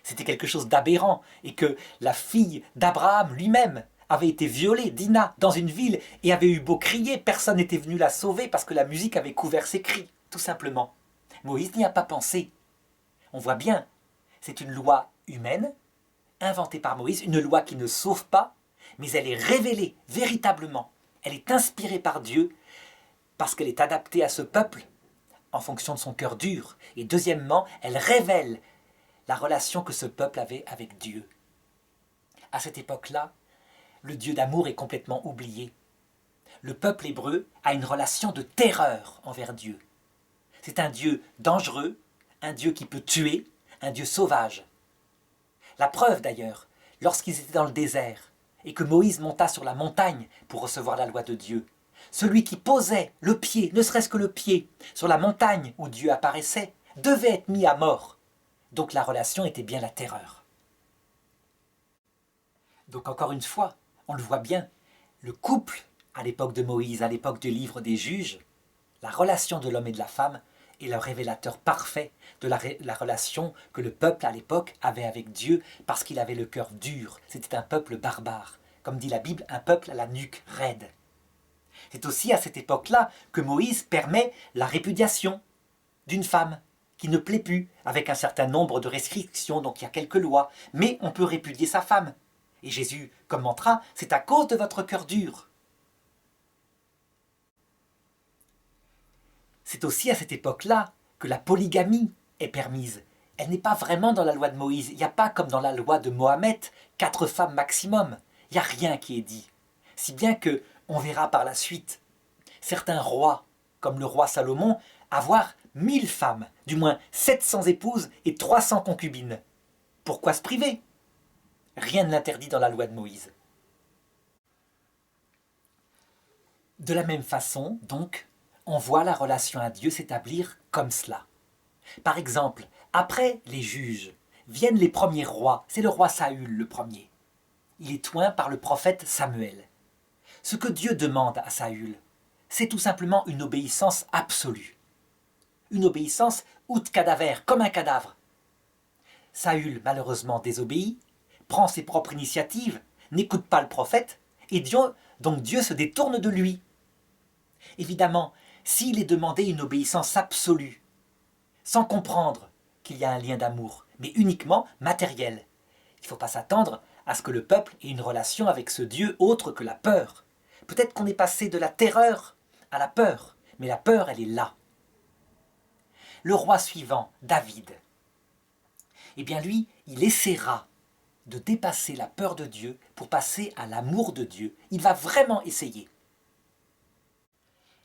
c'était quelque chose d'aberrant, et que la fille d'Abraham lui-même avait été violée, Dina, dans une ville, et avait eu beau crier, personne n'était venu la sauver, parce que la musique avait couvert ses cris, tout simplement. Moïse n'y a pas pensé. On voit bien, c'est une loi humaine, inventée par Moïse, une loi qui ne sauve pas, mais elle est révélée véritablement. Elle est inspirée par Dieu parce qu'elle est adaptée à ce peuple en fonction de son cœur dur. Et deuxièmement, elle révèle la relation que ce peuple avait avec Dieu. À cette époque-là, le Dieu d'amour est complètement oublié. Le peuple hébreu a une relation de terreur envers Dieu. C'est un Dieu dangereux, un Dieu qui peut tuer, un Dieu sauvage. La preuve d'ailleurs, lorsqu'ils étaient dans le désert, et que Moïse monta sur la montagne pour recevoir la loi de Dieu. Celui qui posait le pied, ne serait-ce que le pied, sur la montagne où Dieu apparaissait, devait être mis à mort. Donc la relation était bien la terreur. Donc encore une fois, on le voit bien, le couple, à l'époque de Moïse, à l'époque du livre des juges, la relation de l'homme et de la femme est le révélateur parfait de la relation que le peuple à l'époque avait avec Dieu parce qu'il avait le cœur dur. C'était un peuple barbare. Comme dit la Bible, un peuple à la nuque raide. C'est aussi à cette époque-là que Moïse permet la répudiation d'une femme qui ne plaît plus, avec un certain nombre de restrictions, donc il y a quelques lois, mais on peut répudier sa femme. Et Jésus commentera, c'est à cause de votre cœur dur. C'est aussi à cette époque-là que la polygamie est permise. Elle n'est pas vraiment dans la loi de Moïse. Il n'y a pas comme dans la loi de Mohamed, 4 femmes maximum. Il n'y a rien qui est dit. Si bien que, on verra par la suite, certains rois, comme le roi Salomon, avoir 1000 femmes, du moins 700 épouses et 300 concubines. Pourquoi se priver? Rien ne l'interdit dans la loi de Moïse. De la même façon, donc, on voit la relation à Dieu s'établir comme cela. Par exemple, après les juges, viennent les premiers rois. C'est le roi Saül le premier. Il est oint par le prophète Samuel. Ce que Dieu demande à Saül, c'est tout simplement une obéissance absolue. Une obéissance out cadavère, comme un cadavre. Saül, malheureusement, désobéit, prend ses propres initiatives, n'écoute pas le prophète, et donc Dieu se détourne de lui. Évidemment, s'il est demandé une obéissance absolue, sans comprendre qu'il y a un lien d'amour, mais uniquement matériel, il ne faut pas s'attendre à ce que le peuple ait une relation avec ce Dieu autre que la peur. Peut-être qu'on est passé de la terreur à la peur, mais la peur, elle est là. Le roi suivant, David, eh bien lui, il essaiera de dépasser la peur de Dieu pour passer à l'amour de Dieu. Il va vraiment essayer.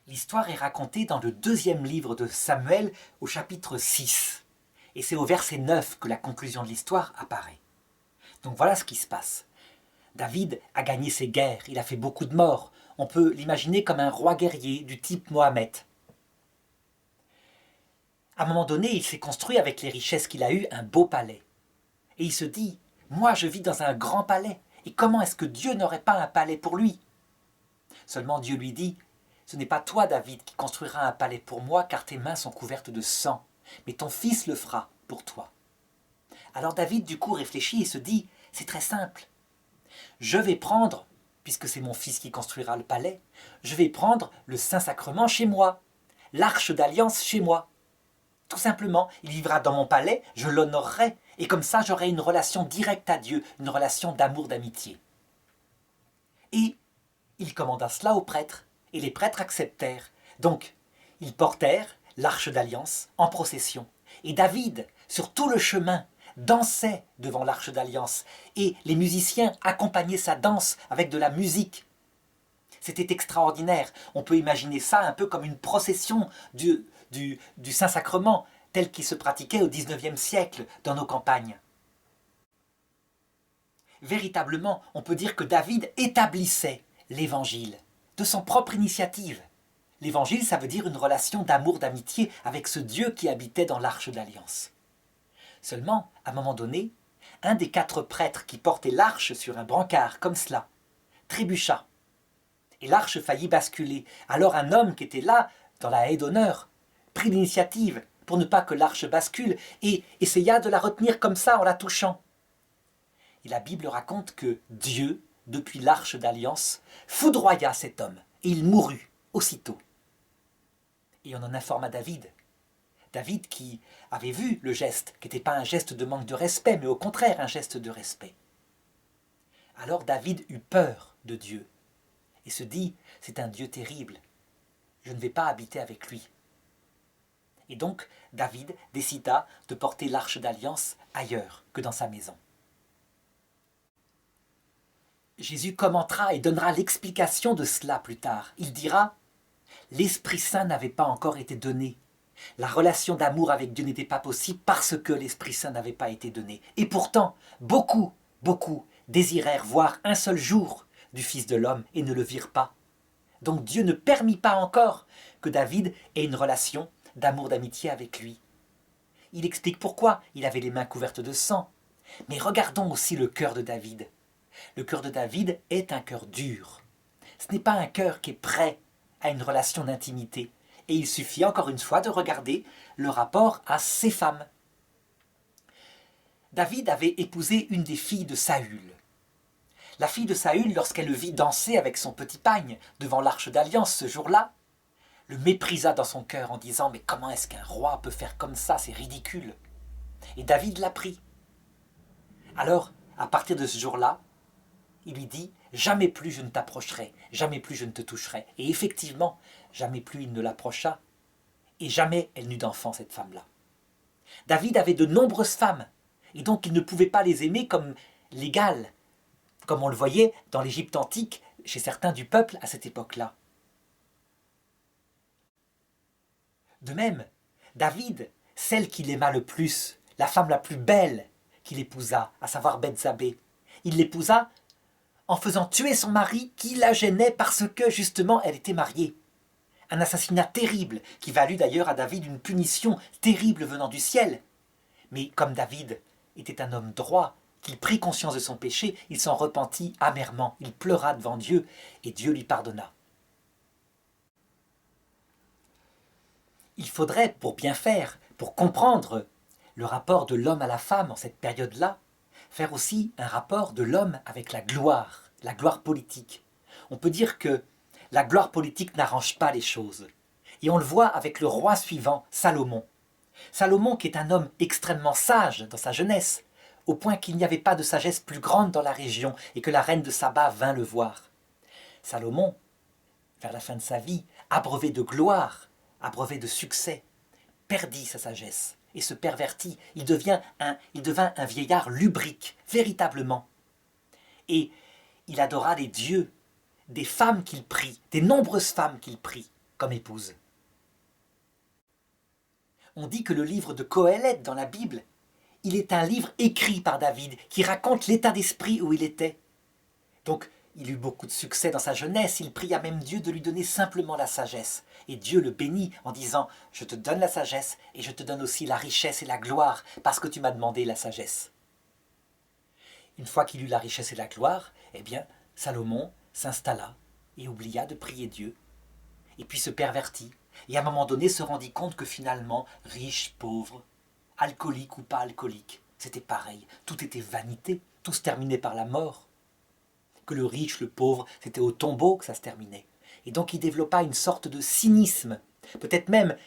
L'histoire est racontée dans le 2e livre de Samuel au chapitre 6. Et c'est au verset 9 que la conclusion de l'histoire apparaît. Donc voilà ce qui se passe. David a gagné ses guerres, il a fait beaucoup de morts. On peut l'imaginer comme un roi guerrier du type Mohamed. À un moment donné, il s'est construit avec les richesses qu'il a eues un beau palais. Et il se dit, moi je vis dans un grand palais, et comment est-ce que Dieu n'aurait pas un palais pour lui? Seulement Dieu lui dit, ce n'est pas toi David qui construiras un palais pour moi, car tes mains sont couvertes de sang, mais ton fils le fera pour toi. Alors David du coup réfléchit et se dit, c'est très simple, je vais prendre, puisque c'est mon fils qui construira le palais, je vais prendre le Saint-Sacrement chez moi, l'arche d'alliance chez moi. Tout simplement, il vivra dans mon palais, je l'honorerai, et comme ça j'aurai une relation directe à Dieu, une relation d'amour, d'amitié. Et il commanda cela aux prêtres, et les prêtres acceptèrent. Donc, ils portèrent l'arche d'alliance en procession. Et David, sur tout le chemin, dansait devant l'arche d'alliance, et les musiciens accompagnaient sa danse avec de la musique. C'était extraordinaire. On peut imaginer ça un peu comme une procession du Saint-Sacrement, tel qu'il se pratiquait au XIXe siècle dans nos campagnes. Véritablement, on peut dire que David établissait l'Évangile de son propre initiative. L'Évangile, ça veut dire une relation d'amour, d'amitié avec ce Dieu qui habitait dans l'Arche d'Alliance. Seulement, à un moment donné, un des 4 prêtres qui portait l'arche sur un brancard, comme cela, trébucha. Et l'arche faillit basculer. Alors un homme qui était là, dans la haie d'honneur, prit l'initiative pour ne pas que l'arche bascule et essaya de la retenir comme ça en la touchant. Et la Bible raconte que Dieu, depuis l'arche d'alliance, foudroya cet homme et il mourut aussitôt. Et on en informa David. David qui avait vu le geste, qui n'était pas un geste de manque de respect, mais au contraire un geste de respect. Alors David eut peur de Dieu et se dit, c'est un Dieu terrible, je ne vais pas habiter avec lui. Et donc David décida de porter l'arche d'alliance ailleurs que dans sa maison. Jésus commentera et donnera l'explication de cela plus tard. Il dira, l'Esprit Saint n'avait pas encore été donné. La relation d'amour avec Dieu n'était pas possible parce que l'Esprit Saint n'avait pas été donné. Et pourtant, beaucoup désirèrent voir un seul jour du Fils de l'homme et ne le virent pas. Donc Dieu ne permit pas encore que David ait une relation d'amour, d'amitié avec lui. Il explique pourquoi il avait les mains couvertes de sang. Mais regardons aussi le cœur de David. Le cœur de David est un cœur dur. Ce n'est pas un cœur qui est prêt à une relation d'intimité. Et il suffit encore une fois de regarder le rapport à ses femmes. David avait épousé une des filles de Saül. La fille de Saül, lorsqu'elle le vit danser avec son petit pagne devant l'arche d'alliance ce jour-là, le méprisa dans son cœur en disant « Mais comment est-ce qu'un roi peut faire comme ça? C'est ridicule !» Et David l'a pris. Alors, à partir de ce jour-là, il lui dit « Jamais plus je ne t'approcherai, jamais plus je ne te toucherai. » Et effectivement, jamais plus il ne l'approcha, et jamais elle n'eut d'enfant, cette femme-là. David avait de nombreuses femmes, et donc il ne pouvait pas les aimer comme l'égale, comme on le voyait dans l'Égypte antique, chez certains du peuple à cette époque-là. De même, David, celle qu'il aima le plus, la femme la plus belle qu'il épousa, à savoir Bethzabée, il l'épousa en faisant tuer son mari qui la gênait parce que justement elle était mariée. Un assassinat terrible qui valut d'ailleurs à David une punition terrible venant du ciel. Mais comme David était un homme droit, qu'il prit conscience de son péché, il s'en repentit amèrement, il pleura devant Dieu et Dieu lui pardonna. Il faudrait, pour bien faire, pour comprendre le rapport de l'homme à la femme en cette période-là, faire aussi un rapport de l'homme avec la gloire politique. On peut dire que la gloire politique n'arrange pas les choses. Et on le voit avec le roi suivant, Salomon. Salomon qui est un homme extrêmement sage dans sa jeunesse, au point qu'il n'y avait pas de sagesse plus grande dans la région et que la reine de Saba vint le voir. Salomon, vers la fin de sa vie, abreuvé de gloire, abreuvé de succès, perdit sa sagesse et se pervertit. Il devint un vieillard lubrique, véritablement. Et il adora des dieux, des femmes qu'il prit, des nombreuses femmes qu'il prit comme épouses. On dit que le livre de Qoéleth dans la Bible, il est un livre écrit par David qui raconte l'état d'esprit où il était. Donc, il eut beaucoup de succès dans sa jeunesse, il pria même Dieu de lui donner simplement la sagesse. Et Dieu le bénit en disant « Je te donne la sagesse et je te donne aussi la richesse et la gloire parce que tu m'as demandé la sagesse. » Une fois qu'il eut la richesse et la gloire, eh bien, Salomon s'installa et oublia de prier Dieu, et puis se pervertit, et à un moment donné se rendit compte que finalement, riche, pauvre, alcoolique ou pas alcoolique, c'était pareil, tout était vanité, tout se terminait par la mort. Que le riche, le pauvre, c'était au tombeau que ça se terminait. Et donc il développa une sorte de cynisme, peut-être même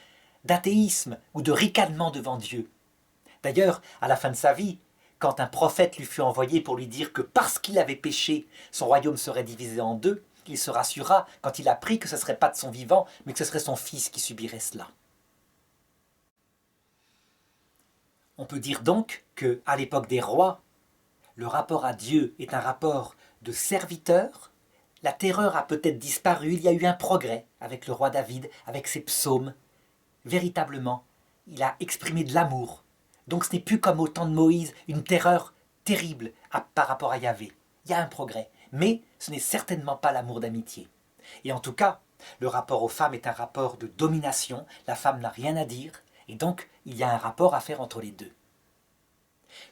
d'athéisme ou de ricanement devant Dieu. D'ailleurs, à la fin de sa vie, quand un prophète lui fut envoyé pour lui dire que parce qu'il avait péché, son royaume serait divisé en deux, il se rassura quand il apprit que ce ne serait pas de son vivant, mais que ce serait son fils qui subirait cela. On peut dire donc qu'à l'époque des rois, le rapport à Dieu est un rapport de serviteur. La terreur a peut-être disparu, il y a eu un progrès avec le roi David, avec ses psaumes. Véritablement, il a exprimé de l'amour. Donc ce n'est plus comme au temps de Moïse, une terreur terrible par rapport à Yahvé. Il y a un progrès, mais ce n'est certainement pas l'amour d'amitié. Et en tout cas, le rapport aux femmes est un rapport de domination, la femme n'a rien à dire, et donc il y a un rapport à faire entre les deux.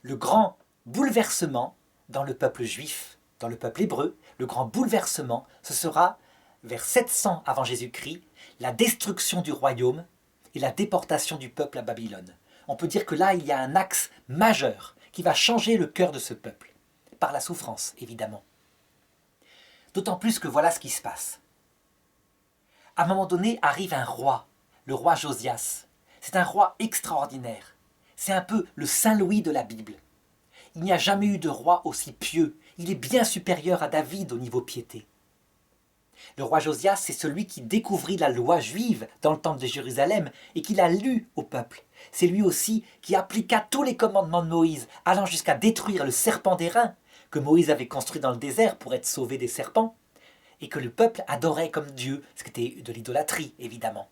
Le grand bouleversement dans le peuple juif, dans le peuple hébreu, le grand bouleversement, ce sera vers 700 avant Jésus-Christ, la destruction du royaume et la déportation du peuple à Babylone. On peut dire que là, il y a un axe majeur qui va changer le cœur de ce peuple, par la souffrance, évidemment. D'autant plus que voilà ce qui se passe. À un moment donné, arrive un roi, le roi Josias. C'est un roi extraordinaire. C'est un peu le Saint-Louis de la Bible. Il n'y a jamais eu de roi aussi pieux. Il est bien supérieur à David au niveau piété. Le roi Josias, c'est celui qui découvrit la loi juive dans le temple de Jérusalem et qui l'a lue au peuple. C'est lui aussi qui appliqua tous les commandements de Moïse, allant jusqu'à détruire le serpent d'airain que Moïse avait construit dans le désert pour être sauvé des serpents, et que le peuple adorait comme Dieu, ce qui était de l'idolâtrie, évidemment.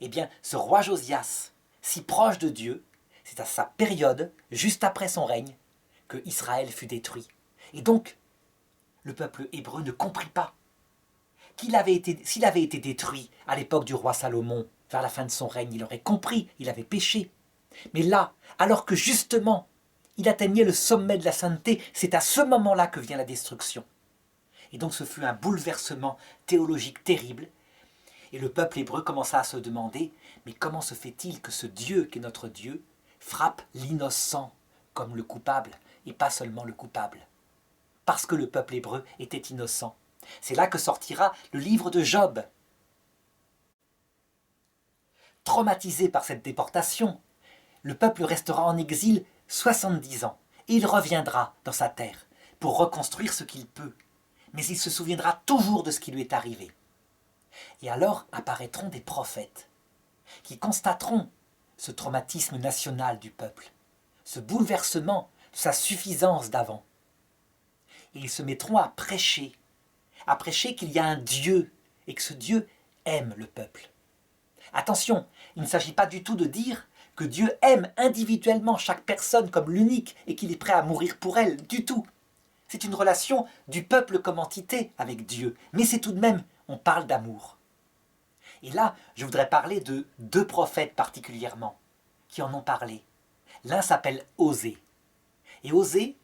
Eh bien, ce roi Josias, si proche de Dieu, c'est à sa période, juste après son règne, que Israël fut détruit. Et donc, le peuple hébreu ne comprit pas s'il avait été détruit à l'époque du roi Salomon, vers la fin de son règne, il aurait compris, il avait péché. Mais là, alors que justement, il atteignait le sommet de la sainteté, c'est à ce moment-là que vient la destruction. Et donc ce fut un bouleversement théologique terrible, et le peuple hébreu commença à se demander, mais comment se fait-il que ce Dieu qui est notre Dieu frappe l'innocent comme le coupable, et pas seulement le coupable? Parce que le peuple hébreu était innocent. C'est là que sortira le livre de Job. Traumatisé par cette déportation, le peuple restera en exil 70 ans et il reviendra dans sa terre pour reconstruire ce qu'il peut. Mais il se souviendra toujours de ce qui lui est arrivé. Et alors apparaîtront des prophètes qui constateront ce traumatisme national du peuple, ce bouleversement de sa suffisance d'avant. Et ils se mettront à prêcher qu'il y a un Dieu et que ce Dieu aime le peuple. Attention, il ne s'agit pas du tout de dire que Dieu aime individuellement chaque personne comme l'unique et qu'il est prêt à mourir pour elle, du tout. C'est une relation du peuple comme entité avec Dieu, mais c'est tout de même, on parle d'amour. Et là, je voudrais parler de deux prophètes particulièrement, qui en ont parlé. L'un s'appelle Osée. Et Osée,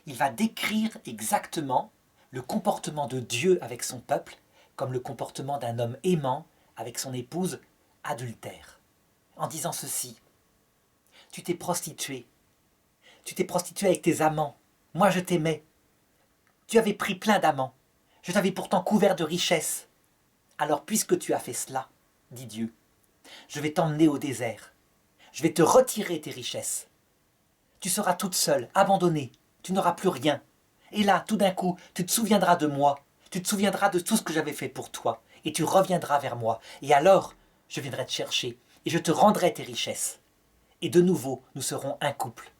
il va décrire exactement le comportement de Dieu avec son peuple, comme le comportement d'un homme aimant avec son épouse adultère. En disant ceci, tu t'es prostituée avec tes amants, moi je t'aimais, tu avais pris plein d'amants, je t'avais pourtant couvert de richesses. Alors puisque tu as fait cela, dit Dieu, je vais t'emmener au désert, je vais te retirer tes richesses. Tu seras toute seule, abandonnée, tu n'auras plus rien. Et là, tout d'un coup, tu te souviendras de moi, tu te souviendras de tout ce que j'avais fait pour toi, et tu reviendras vers moi. Et alors, je viendrai te chercher, et je te rendrai tes richesses. Et de nouveau, nous serons un couple.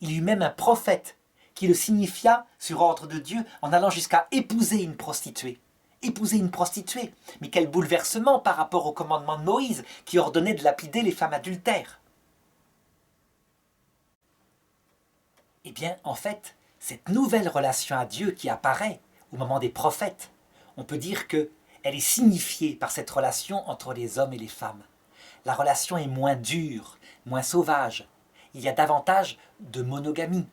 Il y eut même un prophète qui le signifia sur ordre de Dieu en allant jusqu'à épouser une prostituée. Épouser une prostituée, mais quel bouleversement par rapport au commandement de Moïse qui ordonnait de lapider les femmes adultères. Eh bien, en fait, cette nouvelle relation à Dieu qui apparaît au moment des prophètes, on peut dire qu'elle est signifiée par cette relation entre les hommes et les femmes. La relation est moins dure, moins sauvage. Il y a davantage de monogamie.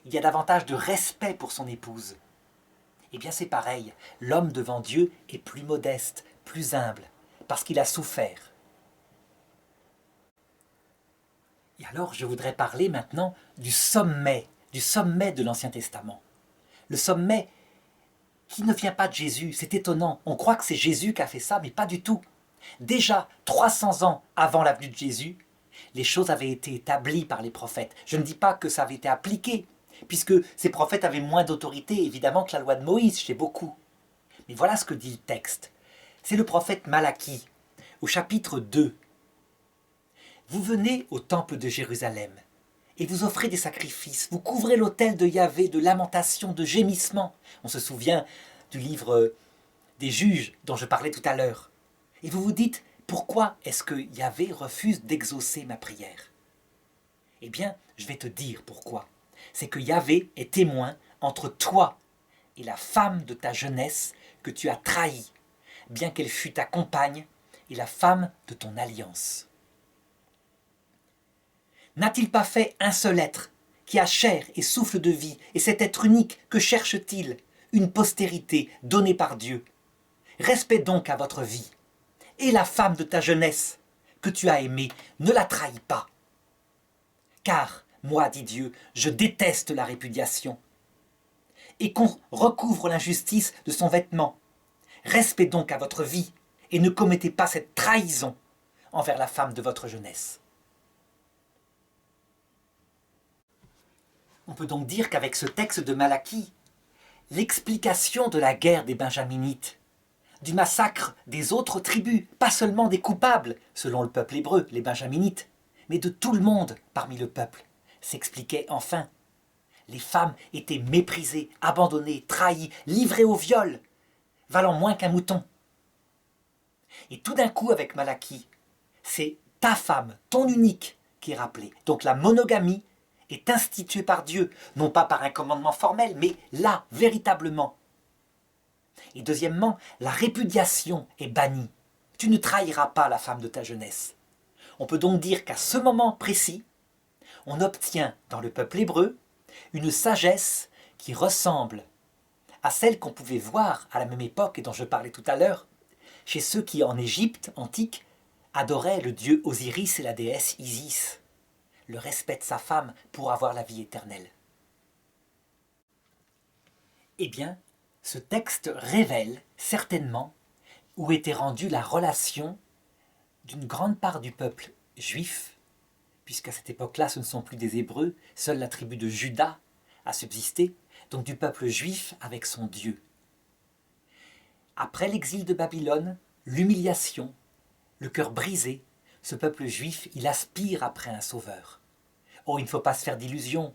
Il y a davantage de respect pour son épouse. Eh bien, c'est pareil. L'homme devant Dieu est plus modeste, plus humble, parce qu'il a souffert. Et alors, je voudrais parler maintenant du sommet de l'Ancien Testament. Le sommet qui ne vient pas de Jésus, c'est étonnant. On croit que c'est Jésus qui a fait ça, mais pas du tout. Déjà 300 ans avant la venue de Jésus, les choses avaient été établies par les prophètes. Je ne dis pas que ça avait été appliqué, puisque ces prophètes avaient moins d'autorité, évidemment, que la loi de Moïse, chez beaucoup. Mais voilà ce que dit le texte. C'est le prophète Malachie, au chapitre 2. Vous venez au temple de Jérusalem, et vous offrez des sacrifices, vous couvrez l'autel de Yahvé de lamentations, de gémissements. On se souvient du livre des juges dont je parlais tout à l'heure. Et vous vous dites, pourquoi est-ce que Yahvé refuse d'exaucer ma prière? Eh bien, je vais te dire pourquoi. C'est que Yahvé est témoin entre toi et la femme de ta jeunesse que tu as trahie, bien qu'elle fût ta compagne et la femme de ton alliance. N'a-t-il pas fait un seul être qui a chair et souffle de vie, et cet être unique, que cherche-t-il? Une postérité donnée par Dieu. Respect donc à votre vie. Et la femme de ta jeunesse, que tu as aimée, ne la trahis pas. Car, moi, dit Dieu, je déteste la répudiation. Et qu'on recouvre l'injustice de son vêtement. Respect donc à votre vie, et ne commettez pas cette trahison envers la femme de votre jeunesse. On peut donc dire qu'avec ce texte de Malachie, l'explication de la guerre des Benjaminites, du massacre des autres tribus, pas seulement des coupables, selon le peuple hébreu, les Benjaminites, mais de tout le monde parmi le peuple, s'expliquait enfin. Les femmes étaient méprisées, abandonnées, trahies, livrées au viol, valant moins qu'un mouton. Et tout d'un coup, avec Malachie, c'est ta femme, ton unique, qui est rappelée. Donc la monogamie est instituée par Dieu, non pas par un commandement formel, mais là, véritablement. Et deuxièmement, la répudiation est bannie. Tu ne trahiras pas la femme de ta jeunesse. On peut donc dire qu'à ce moment précis, on obtient dans le peuple hébreu une sagesse qui ressemble à celle qu'on pouvait voir à la même époque et dont je parlais tout à l'heure, chez ceux qui en Égypte antique adoraient le dieu Osiris et la déesse Isis. Le respect de sa femme pour avoir la vie éternelle. Eh bien, ce texte révèle certainement où était rendue la relation d'une grande part du peuple juif, puisqu'à cette époque-là, ce ne sont plus des Hébreux, seule la tribu de Juda a subsisté, donc du peuple juif avec son Dieu. Après l'exil de Babylone, l'humiliation, le cœur brisé, ce peuple juif, il aspire après un sauveur. Oh, il ne faut pas se faire d'illusions.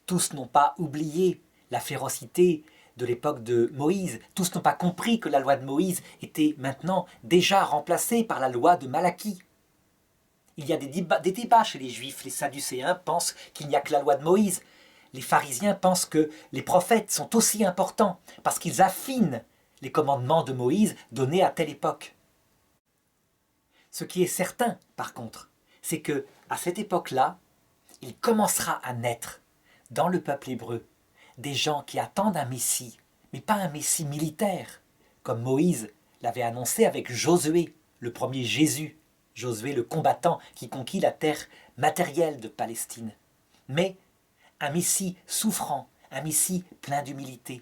Tous n'ont pas oublié la férocité de l'époque de Moïse. Tous n'ont pas compris que la loi de Moïse était maintenant déjà remplacée par la loi de Malachie. Il y a des débats chez les Juifs. Les Sadducéens pensent qu'il n'y a que la loi de Moïse. Les pharisiens pensent que les prophètes sont aussi importants parce qu'ils affinent les commandements de Moïse donnés à telle époque. Ce qui est certain, par contre, c'est que à cette époque-là, il commencera à naître dans le peuple hébreu des gens qui attendent un Messie, mais pas un Messie militaire, comme Moïse l'avait annoncé avec Josué, le premier Jésus, Josué le combattant qui conquit la terre matérielle de Palestine, mais un Messie souffrant, un Messie plein d'humilité,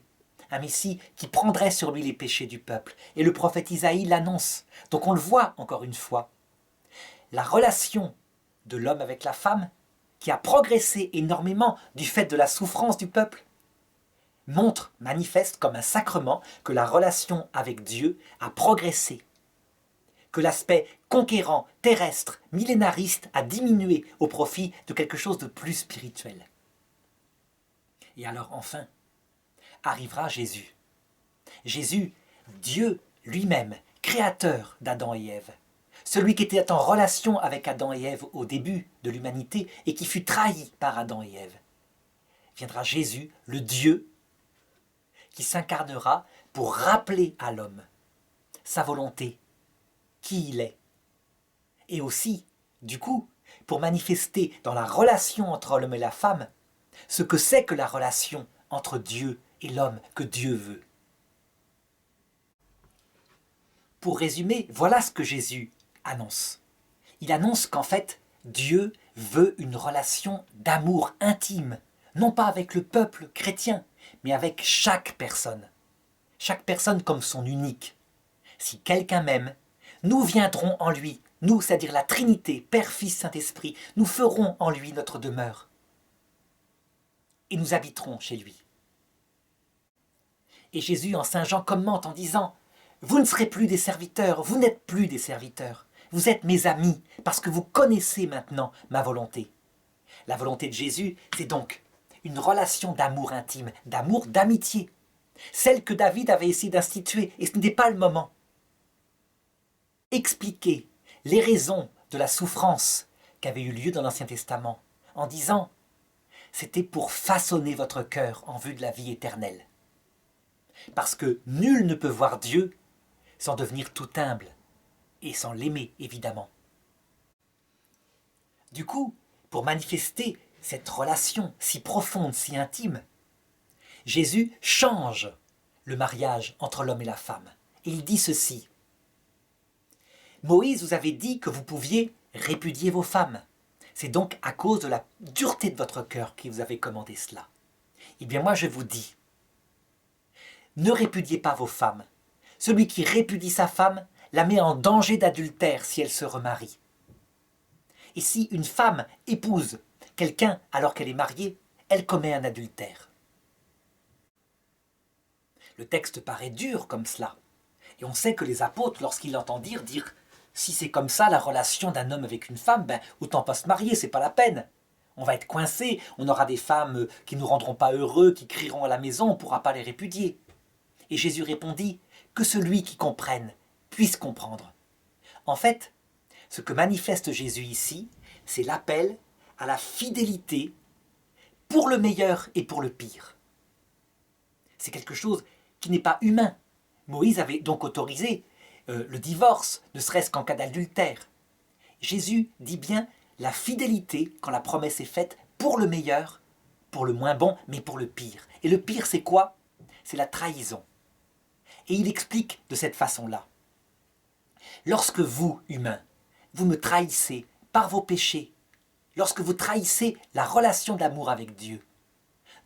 un Messie qui prendrait sur lui les péchés du peuple. Et le prophète Isaïe l'annonce. Donc on le voit encore une fois. La relation de l'homme avec la femme, qui a progressé énormément du fait de la souffrance du peuple, manifeste comme un sacrement que la relation avec Dieu a progressé, que l'aspect conquérant, terrestre, millénariste a diminué au profit de quelque chose de plus spirituel. Et alors enfin, arrivera Jésus. Jésus, Dieu lui-même, créateur d'Adam et Ève, celui qui était en relation avec Adam et Ève au début de l'humanité et qui fut trahi par Adam et Ève. Viendra Jésus, le Dieu, qui s'incarnera pour rappeler à l'homme sa volonté, qui il est. Et aussi, du coup, pour manifester dans la relation entre l'homme et la femme ce que c'est que la relation entre Dieu et l'homme que Dieu veut. Pour résumer, voilà ce que Jésus annonce. Il annonce qu'en fait, Dieu veut une relation d'amour intime, non pas avec le peuple chrétien, mais avec chaque personne comme son unique. Si quelqu'un m'aime, nous viendrons en lui, nous, c'est-à-dire la Trinité, Père, Fils, Saint-Esprit, nous ferons en lui notre demeure. Et nous habiterons chez lui. Et Jésus en Saint Jean commente en disant « Vous ne serez plus des serviteurs, vous n'êtes plus des serviteurs, vous êtes mes amis, parce que vous connaissez maintenant ma volonté. » La volonté de Jésus, c'est donc une relation d'amour intime, d'amour, d'amitié, celle que David avait essayé d'instituer, et ce n'était pas le moment. Expliquer les raisons de la souffrance qui avait eu lieu dans l'Ancien Testament, en disant « C'était pour façonner votre cœur en vue de la vie éternelle. » Parce que nul ne peut voir Dieu sans devenir tout humble et sans l'aimer, évidemment. Du coup, pour manifester cette relation si profonde, si intime, Jésus change le mariage entre l'homme et la femme. Et il dit ceci. Moïse vous avait dit que vous pouviez répudier vos femmes. C'est donc à cause de la dureté de votre cœur qu'il vous avait commandé cela. Eh bien moi je vous dis, ne répudiez pas vos femmes. Celui qui répudie sa femme la met en danger d'adultère si elle se remarie. Et si une femme épouse quelqu'un alors qu'elle est mariée, elle commet un adultère. Le texte paraît dur comme cela. Et on sait que les apôtres, lorsqu'ils l'entendent dire si c'est comme ça la relation d'un homme avec une femme, autant pas se marier, c'est pas la peine. On va être coincé, on aura des femmes qui ne nous rendront pas heureux, qui crieront à la maison, on ne pourra pas les répudier. Et Jésus répondit que celui qui comprenne puisse comprendre. En fait, ce que manifeste Jésus ici, c'est l'appel à la fidélité pour le meilleur et pour le pire. C'est quelque chose qui n'est pas humain. Moïse avait donc autorisé le divorce, ne serait-ce qu'en cas d'adultère. Jésus dit bien la fidélité quand la promesse est faite pour le meilleur, pour le moins bon, mais pour le pire. Et le pire, c'est quoi? C'est la trahison. Et il explique de cette façon-là. Lorsque vous, humains, vous me trahissez par vos péchés, lorsque vous trahissez la relation d'amour avec Dieu,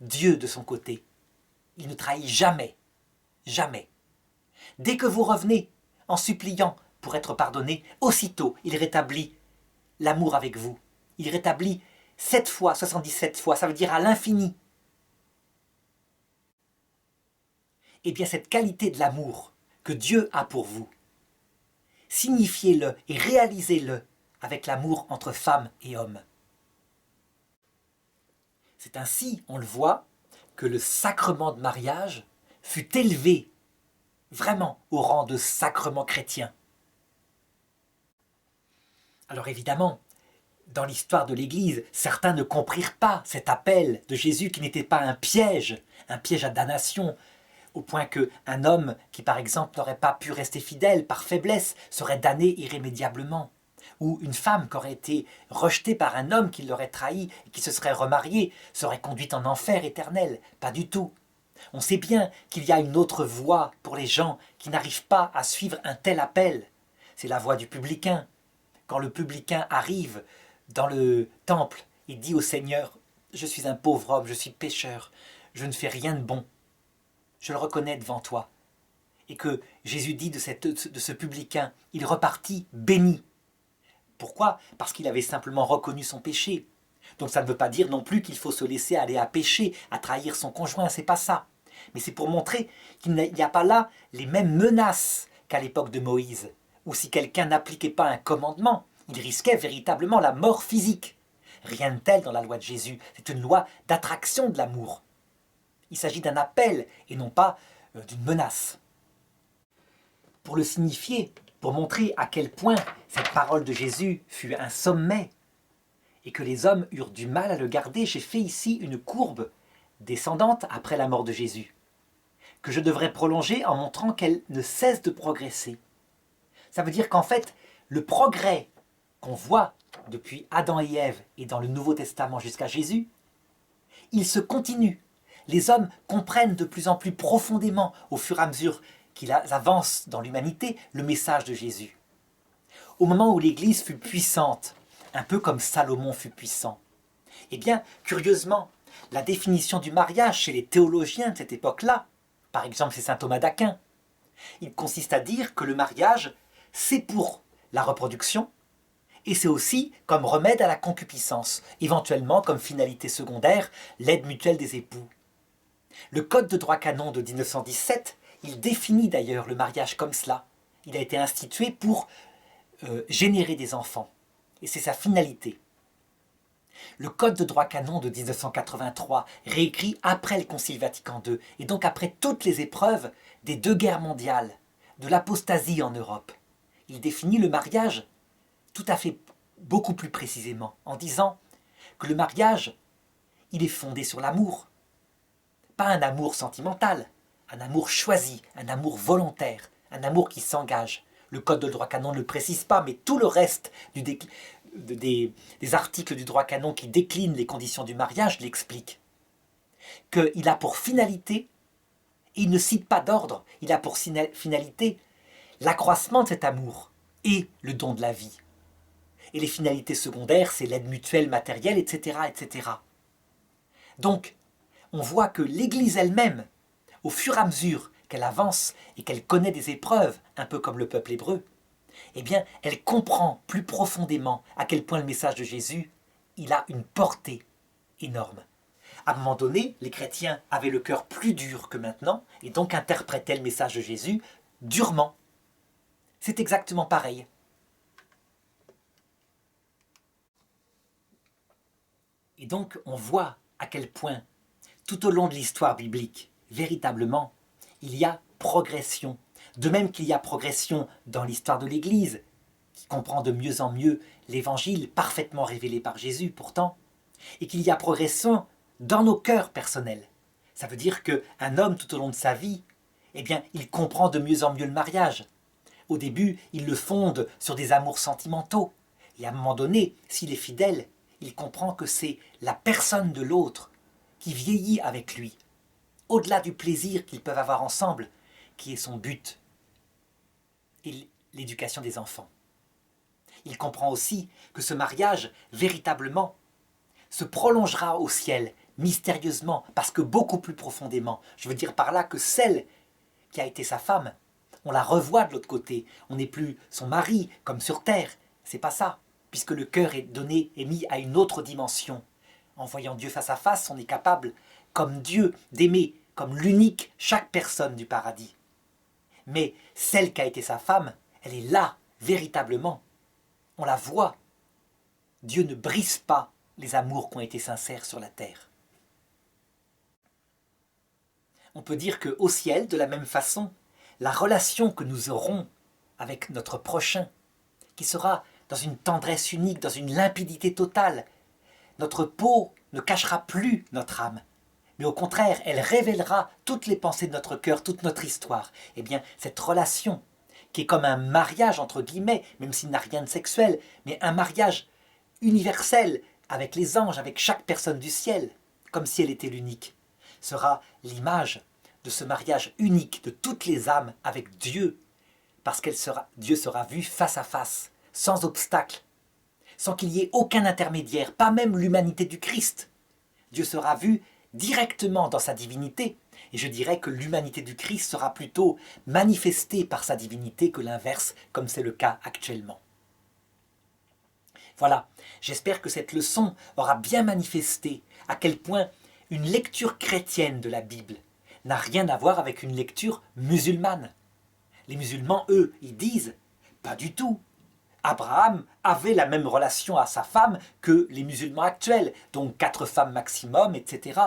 Dieu, de son côté, il ne trahit jamais, jamais. Dès que vous revenez en suppliant pour être pardonné, aussitôt il rétablit l'amour avec vous. Il rétablit 7 fois, 77 fois, ça veut dire à l'infini. Eh bien cette qualité de l'amour que Dieu a pour vous, signifiez-le et réalisez-le avec l'amour entre femmes et hommes. C'est ainsi, on le voit, que le sacrement de mariage fut élevé vraiment au rang de sacrement chrétien. Alors évidemment, dans l'histoire de l'Église, certains ne comprirent pas cet appel de Jésus qui n'était pas un piège à damnation, au point qu'un homme qui, par exemple, n'aurait pas pu rester fidèle par faiblesse serait damné irrémédiablement. Ou une femme qui aurait été rejetée par un homme qui l'aurait trahi et qui se serait remariée serait conduite en enfer éternel. Pas du tout. On sait bien qu'il y a une autre voie pour les gens qui n'arrivent pas à suivre un tel appel. C'est la voie du publicain. Quand le publicain arrive dans le temple et dit au Seigneur « Je suis un pauvre homme, je suis pécheur, je ne fais rien de bon. Je le reconnais devant toi. » Et que Jésus dit de ce publicain, il repartit béni. Pourquoi ? Parce qu'il avait simplement reconnu son péché. Donc ça ne veut pas dire non plus qu'il faut se laisser aller à pécher, à trahir son conjoint, c'est pas ça. Mais c'est pour montrer qu'il n'y a pas là les mêmes menaces qu'à l'époque de Moïse, où si quelqu'un n'appliquait pas un commandement, il risquait véritablement la mort physique. Rien de tel dans la loi de Jésus, c'est une loi d'attraction de l'amour. Il s'agit d'un appel et non pas d'une menace. Pour le signifier, pour montrer à quel point cette parole de Jésus fut un sommet et que les hommes eurent du mal à le garder, j'ai fait ici une courbe descendante après la mort de Jésus, que je devrais prolonger en montrant qu'elle ne cesse de progresser. Ça veut dire qu'en fait, le progrès qu'on voit depuis Adam et Ève et dans le Nouveau Testament jusqu'à Jésus, il se continue. Les hommes comprennent de plus en plus profondément, au fur et à mesure qu'ils avancent dans l'humanité, le message de Jésus. Au moment où l'Église fut puissante, un peu comme Salomon fut puissant, eh bien, curieusement, la définition du mariage chez les théologiens de cette époque-là, par exemple chez saint Thomas d'Aquin, il consiste à dire que le mariage, c'est pour la reproduction, et c'est aussi comme remède à la concupiscence, éventuellement comme finalité secondaire, l'aide mutuelle des époux. Le Code de droit canon de 1917, il définit d'ailleurs le mariage comme cela. Il a été institué pour générer des enfants, et c'est sa finalité. Le Code de droit canon de 1983, réécrit après le Concile Vatican II, et donc après toutes les épreuves des deux guerres mondiales, de l'apostasie en Europe, il définit le mariage tout à fait beaucoup plus précisément, en disant que le mariage, il est fondé sur l'amour. Pas un amour sentimental, un amour choisi, un amour volontaire, un amour qui s'engage. Le Code de droit canon ne le précise pas, mais tout le reste des articles du droit canon qui déclinent les conditions du mariage l'expliquent. Qu'il a pour finalité, et il ne cite pas d'ordre, il a pour finalité l'accroissement de cet amour et le don de la vie. Et les finalités secondaires, c'est l'aide mutuelle matérielle, etc., etc. Donc, on voit que l'Église elle-même, au fur et à mesure qu'elle avance et qu'elle connaît des épreuves, un peu comme le peuple hébreu, eh bien, elle comprend plus profondément à quel point le message de Jésus, il a une portée énorme. À un moment donné, les chrétiens avaient le cœur plus dur que maintenant et donc interprétaient le message de Jésus durement. C'est exactement pareil. Et donc, on voit à quel point, tout au long de l'histoire biblique, véritablement, il y a progression. De même qu'il y a progression dans l'histoire de l'Église, qui comprend de mieux en mieux l'Évangile parfaitement révélé par Jésus pourtant, et qu'il y a progression dans nos cœurs personnels. Ça veut dire qu'un homme tout au long de sa vie, eh bien, il comprend de mieux en mieux le mariage. Au début, il le fonde sur des amours sentimentaux. Et à un moment donné, s'il est fidèle, il comprend que c'est la personne de l'autre qui vieillit avec lui, au-delà du plaisir qu'ils peuvent avoir ensemble, qui est son but, et l'éducation des enfants. Il comprend aussi que ce mariage, véritablement, se prolongera au ciel, mystérieusement, parce que beaucoup plus profondément. Je veux dire par là que celle qui a été sa femme, on la revoit de l'autre côté. On n'est plus son mari, comme sur terre. C'est pas ça, puisque le cœur est donné, est mis à une autre dimension. En voyant Dieu face à face, on est capable, comme Dieu, d'aimer, comme l'unique, chaque personne du paradis. Mais celle qui a été sa femme, elle est là, véritablement. On la voit. Dieu ne brise pas les amours qui ont été sincères sur la terre. On peut dire qu'au ciel, de la même façon, la relation que nous aurons avec notre prochain, qui sera dans une tendresse unique, dans une limpidité totale, notre peau ne cachera plus notre âme, mais au contraire, elle révélera toutes les pensées de notre cœur, toute notre histoire. Eh bien, cette relation, qui est comme un mariage, entre guillemets, même s'il n'a rien de sexuel, mais un mariage universel avec les anges, avec chaque personne du ciel, comme si elle était l'unique, sera l'image de ce mariage unique de toutes les âmes avec Dieu, parce que Dieu sera vu face à face, sans obstacle, sans qu'il y ait aucun intermédiaire, pas même l'humanité du Christ. Dieu sera vu directement dans sa divinité, et je dirais que l'humanité du Christ sera plutôt manifestée par sa divinité que l'inverse, comme c'est le cas actuellement. Voilà, j'espère que cette leçon aura bien manifesté à quel point une lecture chrétienne de la Bible n'a rien à voir avec une lecture musulmane. Les musulmans, eux, ils disent « pas du tout ». Abraham avait la même relation à sa femme que les musulmans actuels, donc 4 femmes maximum, etc.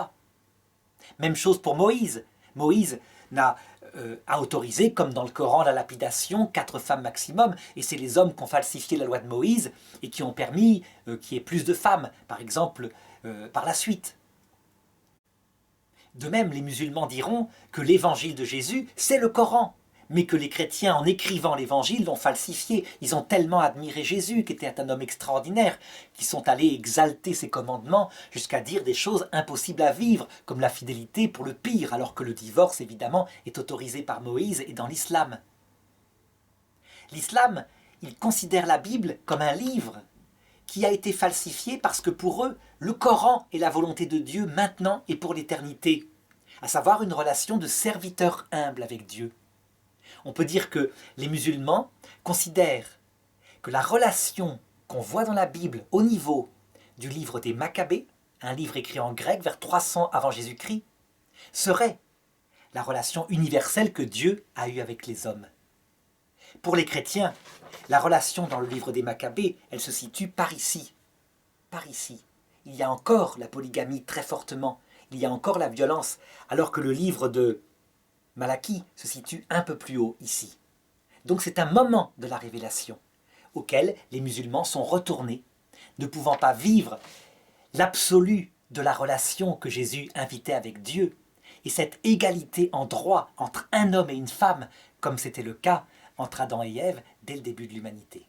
Même chose pour Moïse. Moïse a autorisé, comme dans le Coran, la lapidation, 4 femmes maximum, et c'est les hommes qui ont falsifié la loi de Moïse et qui ont permis qu'il y ait plus de femmes, par exemple, par la suite. De même, les musulmans diront que l'évangile de Jésus, c'est le Coran, mais que les chrétiens, en écrivant l'évangile, l'ont falsifié. Ils ont tellement admiré Jésus, qui était un homme extraordinaire, qu'ils sont allés exalter ses commandements jusqu'à dire des choses impossibles à vivre, comme la fidélité pour le pire, alors que le divorce, évidemment, est autorisé par Moïse et dans l'islam. L'islam, il considère la Bible comme un livre qui a été falsifié parce que pour eux, le Coran est la volonté de Dieu maintenant et pour l'éternité, à savoir une relation de serviteur humble avec Dieu. On peut dire que les musulmans considèrent que la relation qu'on voit dans la Bible au niveau du livre des Maccabées, un livre écrit en grec vers 300 avant Jésus-Christ, serait la relation universelle que Dieu a eue avec les hommes. Pour les chrétiens, la relation dans le livre des Maccabées, elle se situe par ici. Par ici. Il y a encore la polygamie très fortement, il y a encore la violence, alors que le livre de Malachie se situe un peu plus haut ici. Donc c'est un moment de la révélation auquel les musulmans sont retournés, ne pouvant pas vivre l'absolu de la relation que Jésus invitait avec Dieu, et cette égalité en droit entre un homme et une femme, comme c'était le cas entre Adam et Ève dès le début de l'humanité.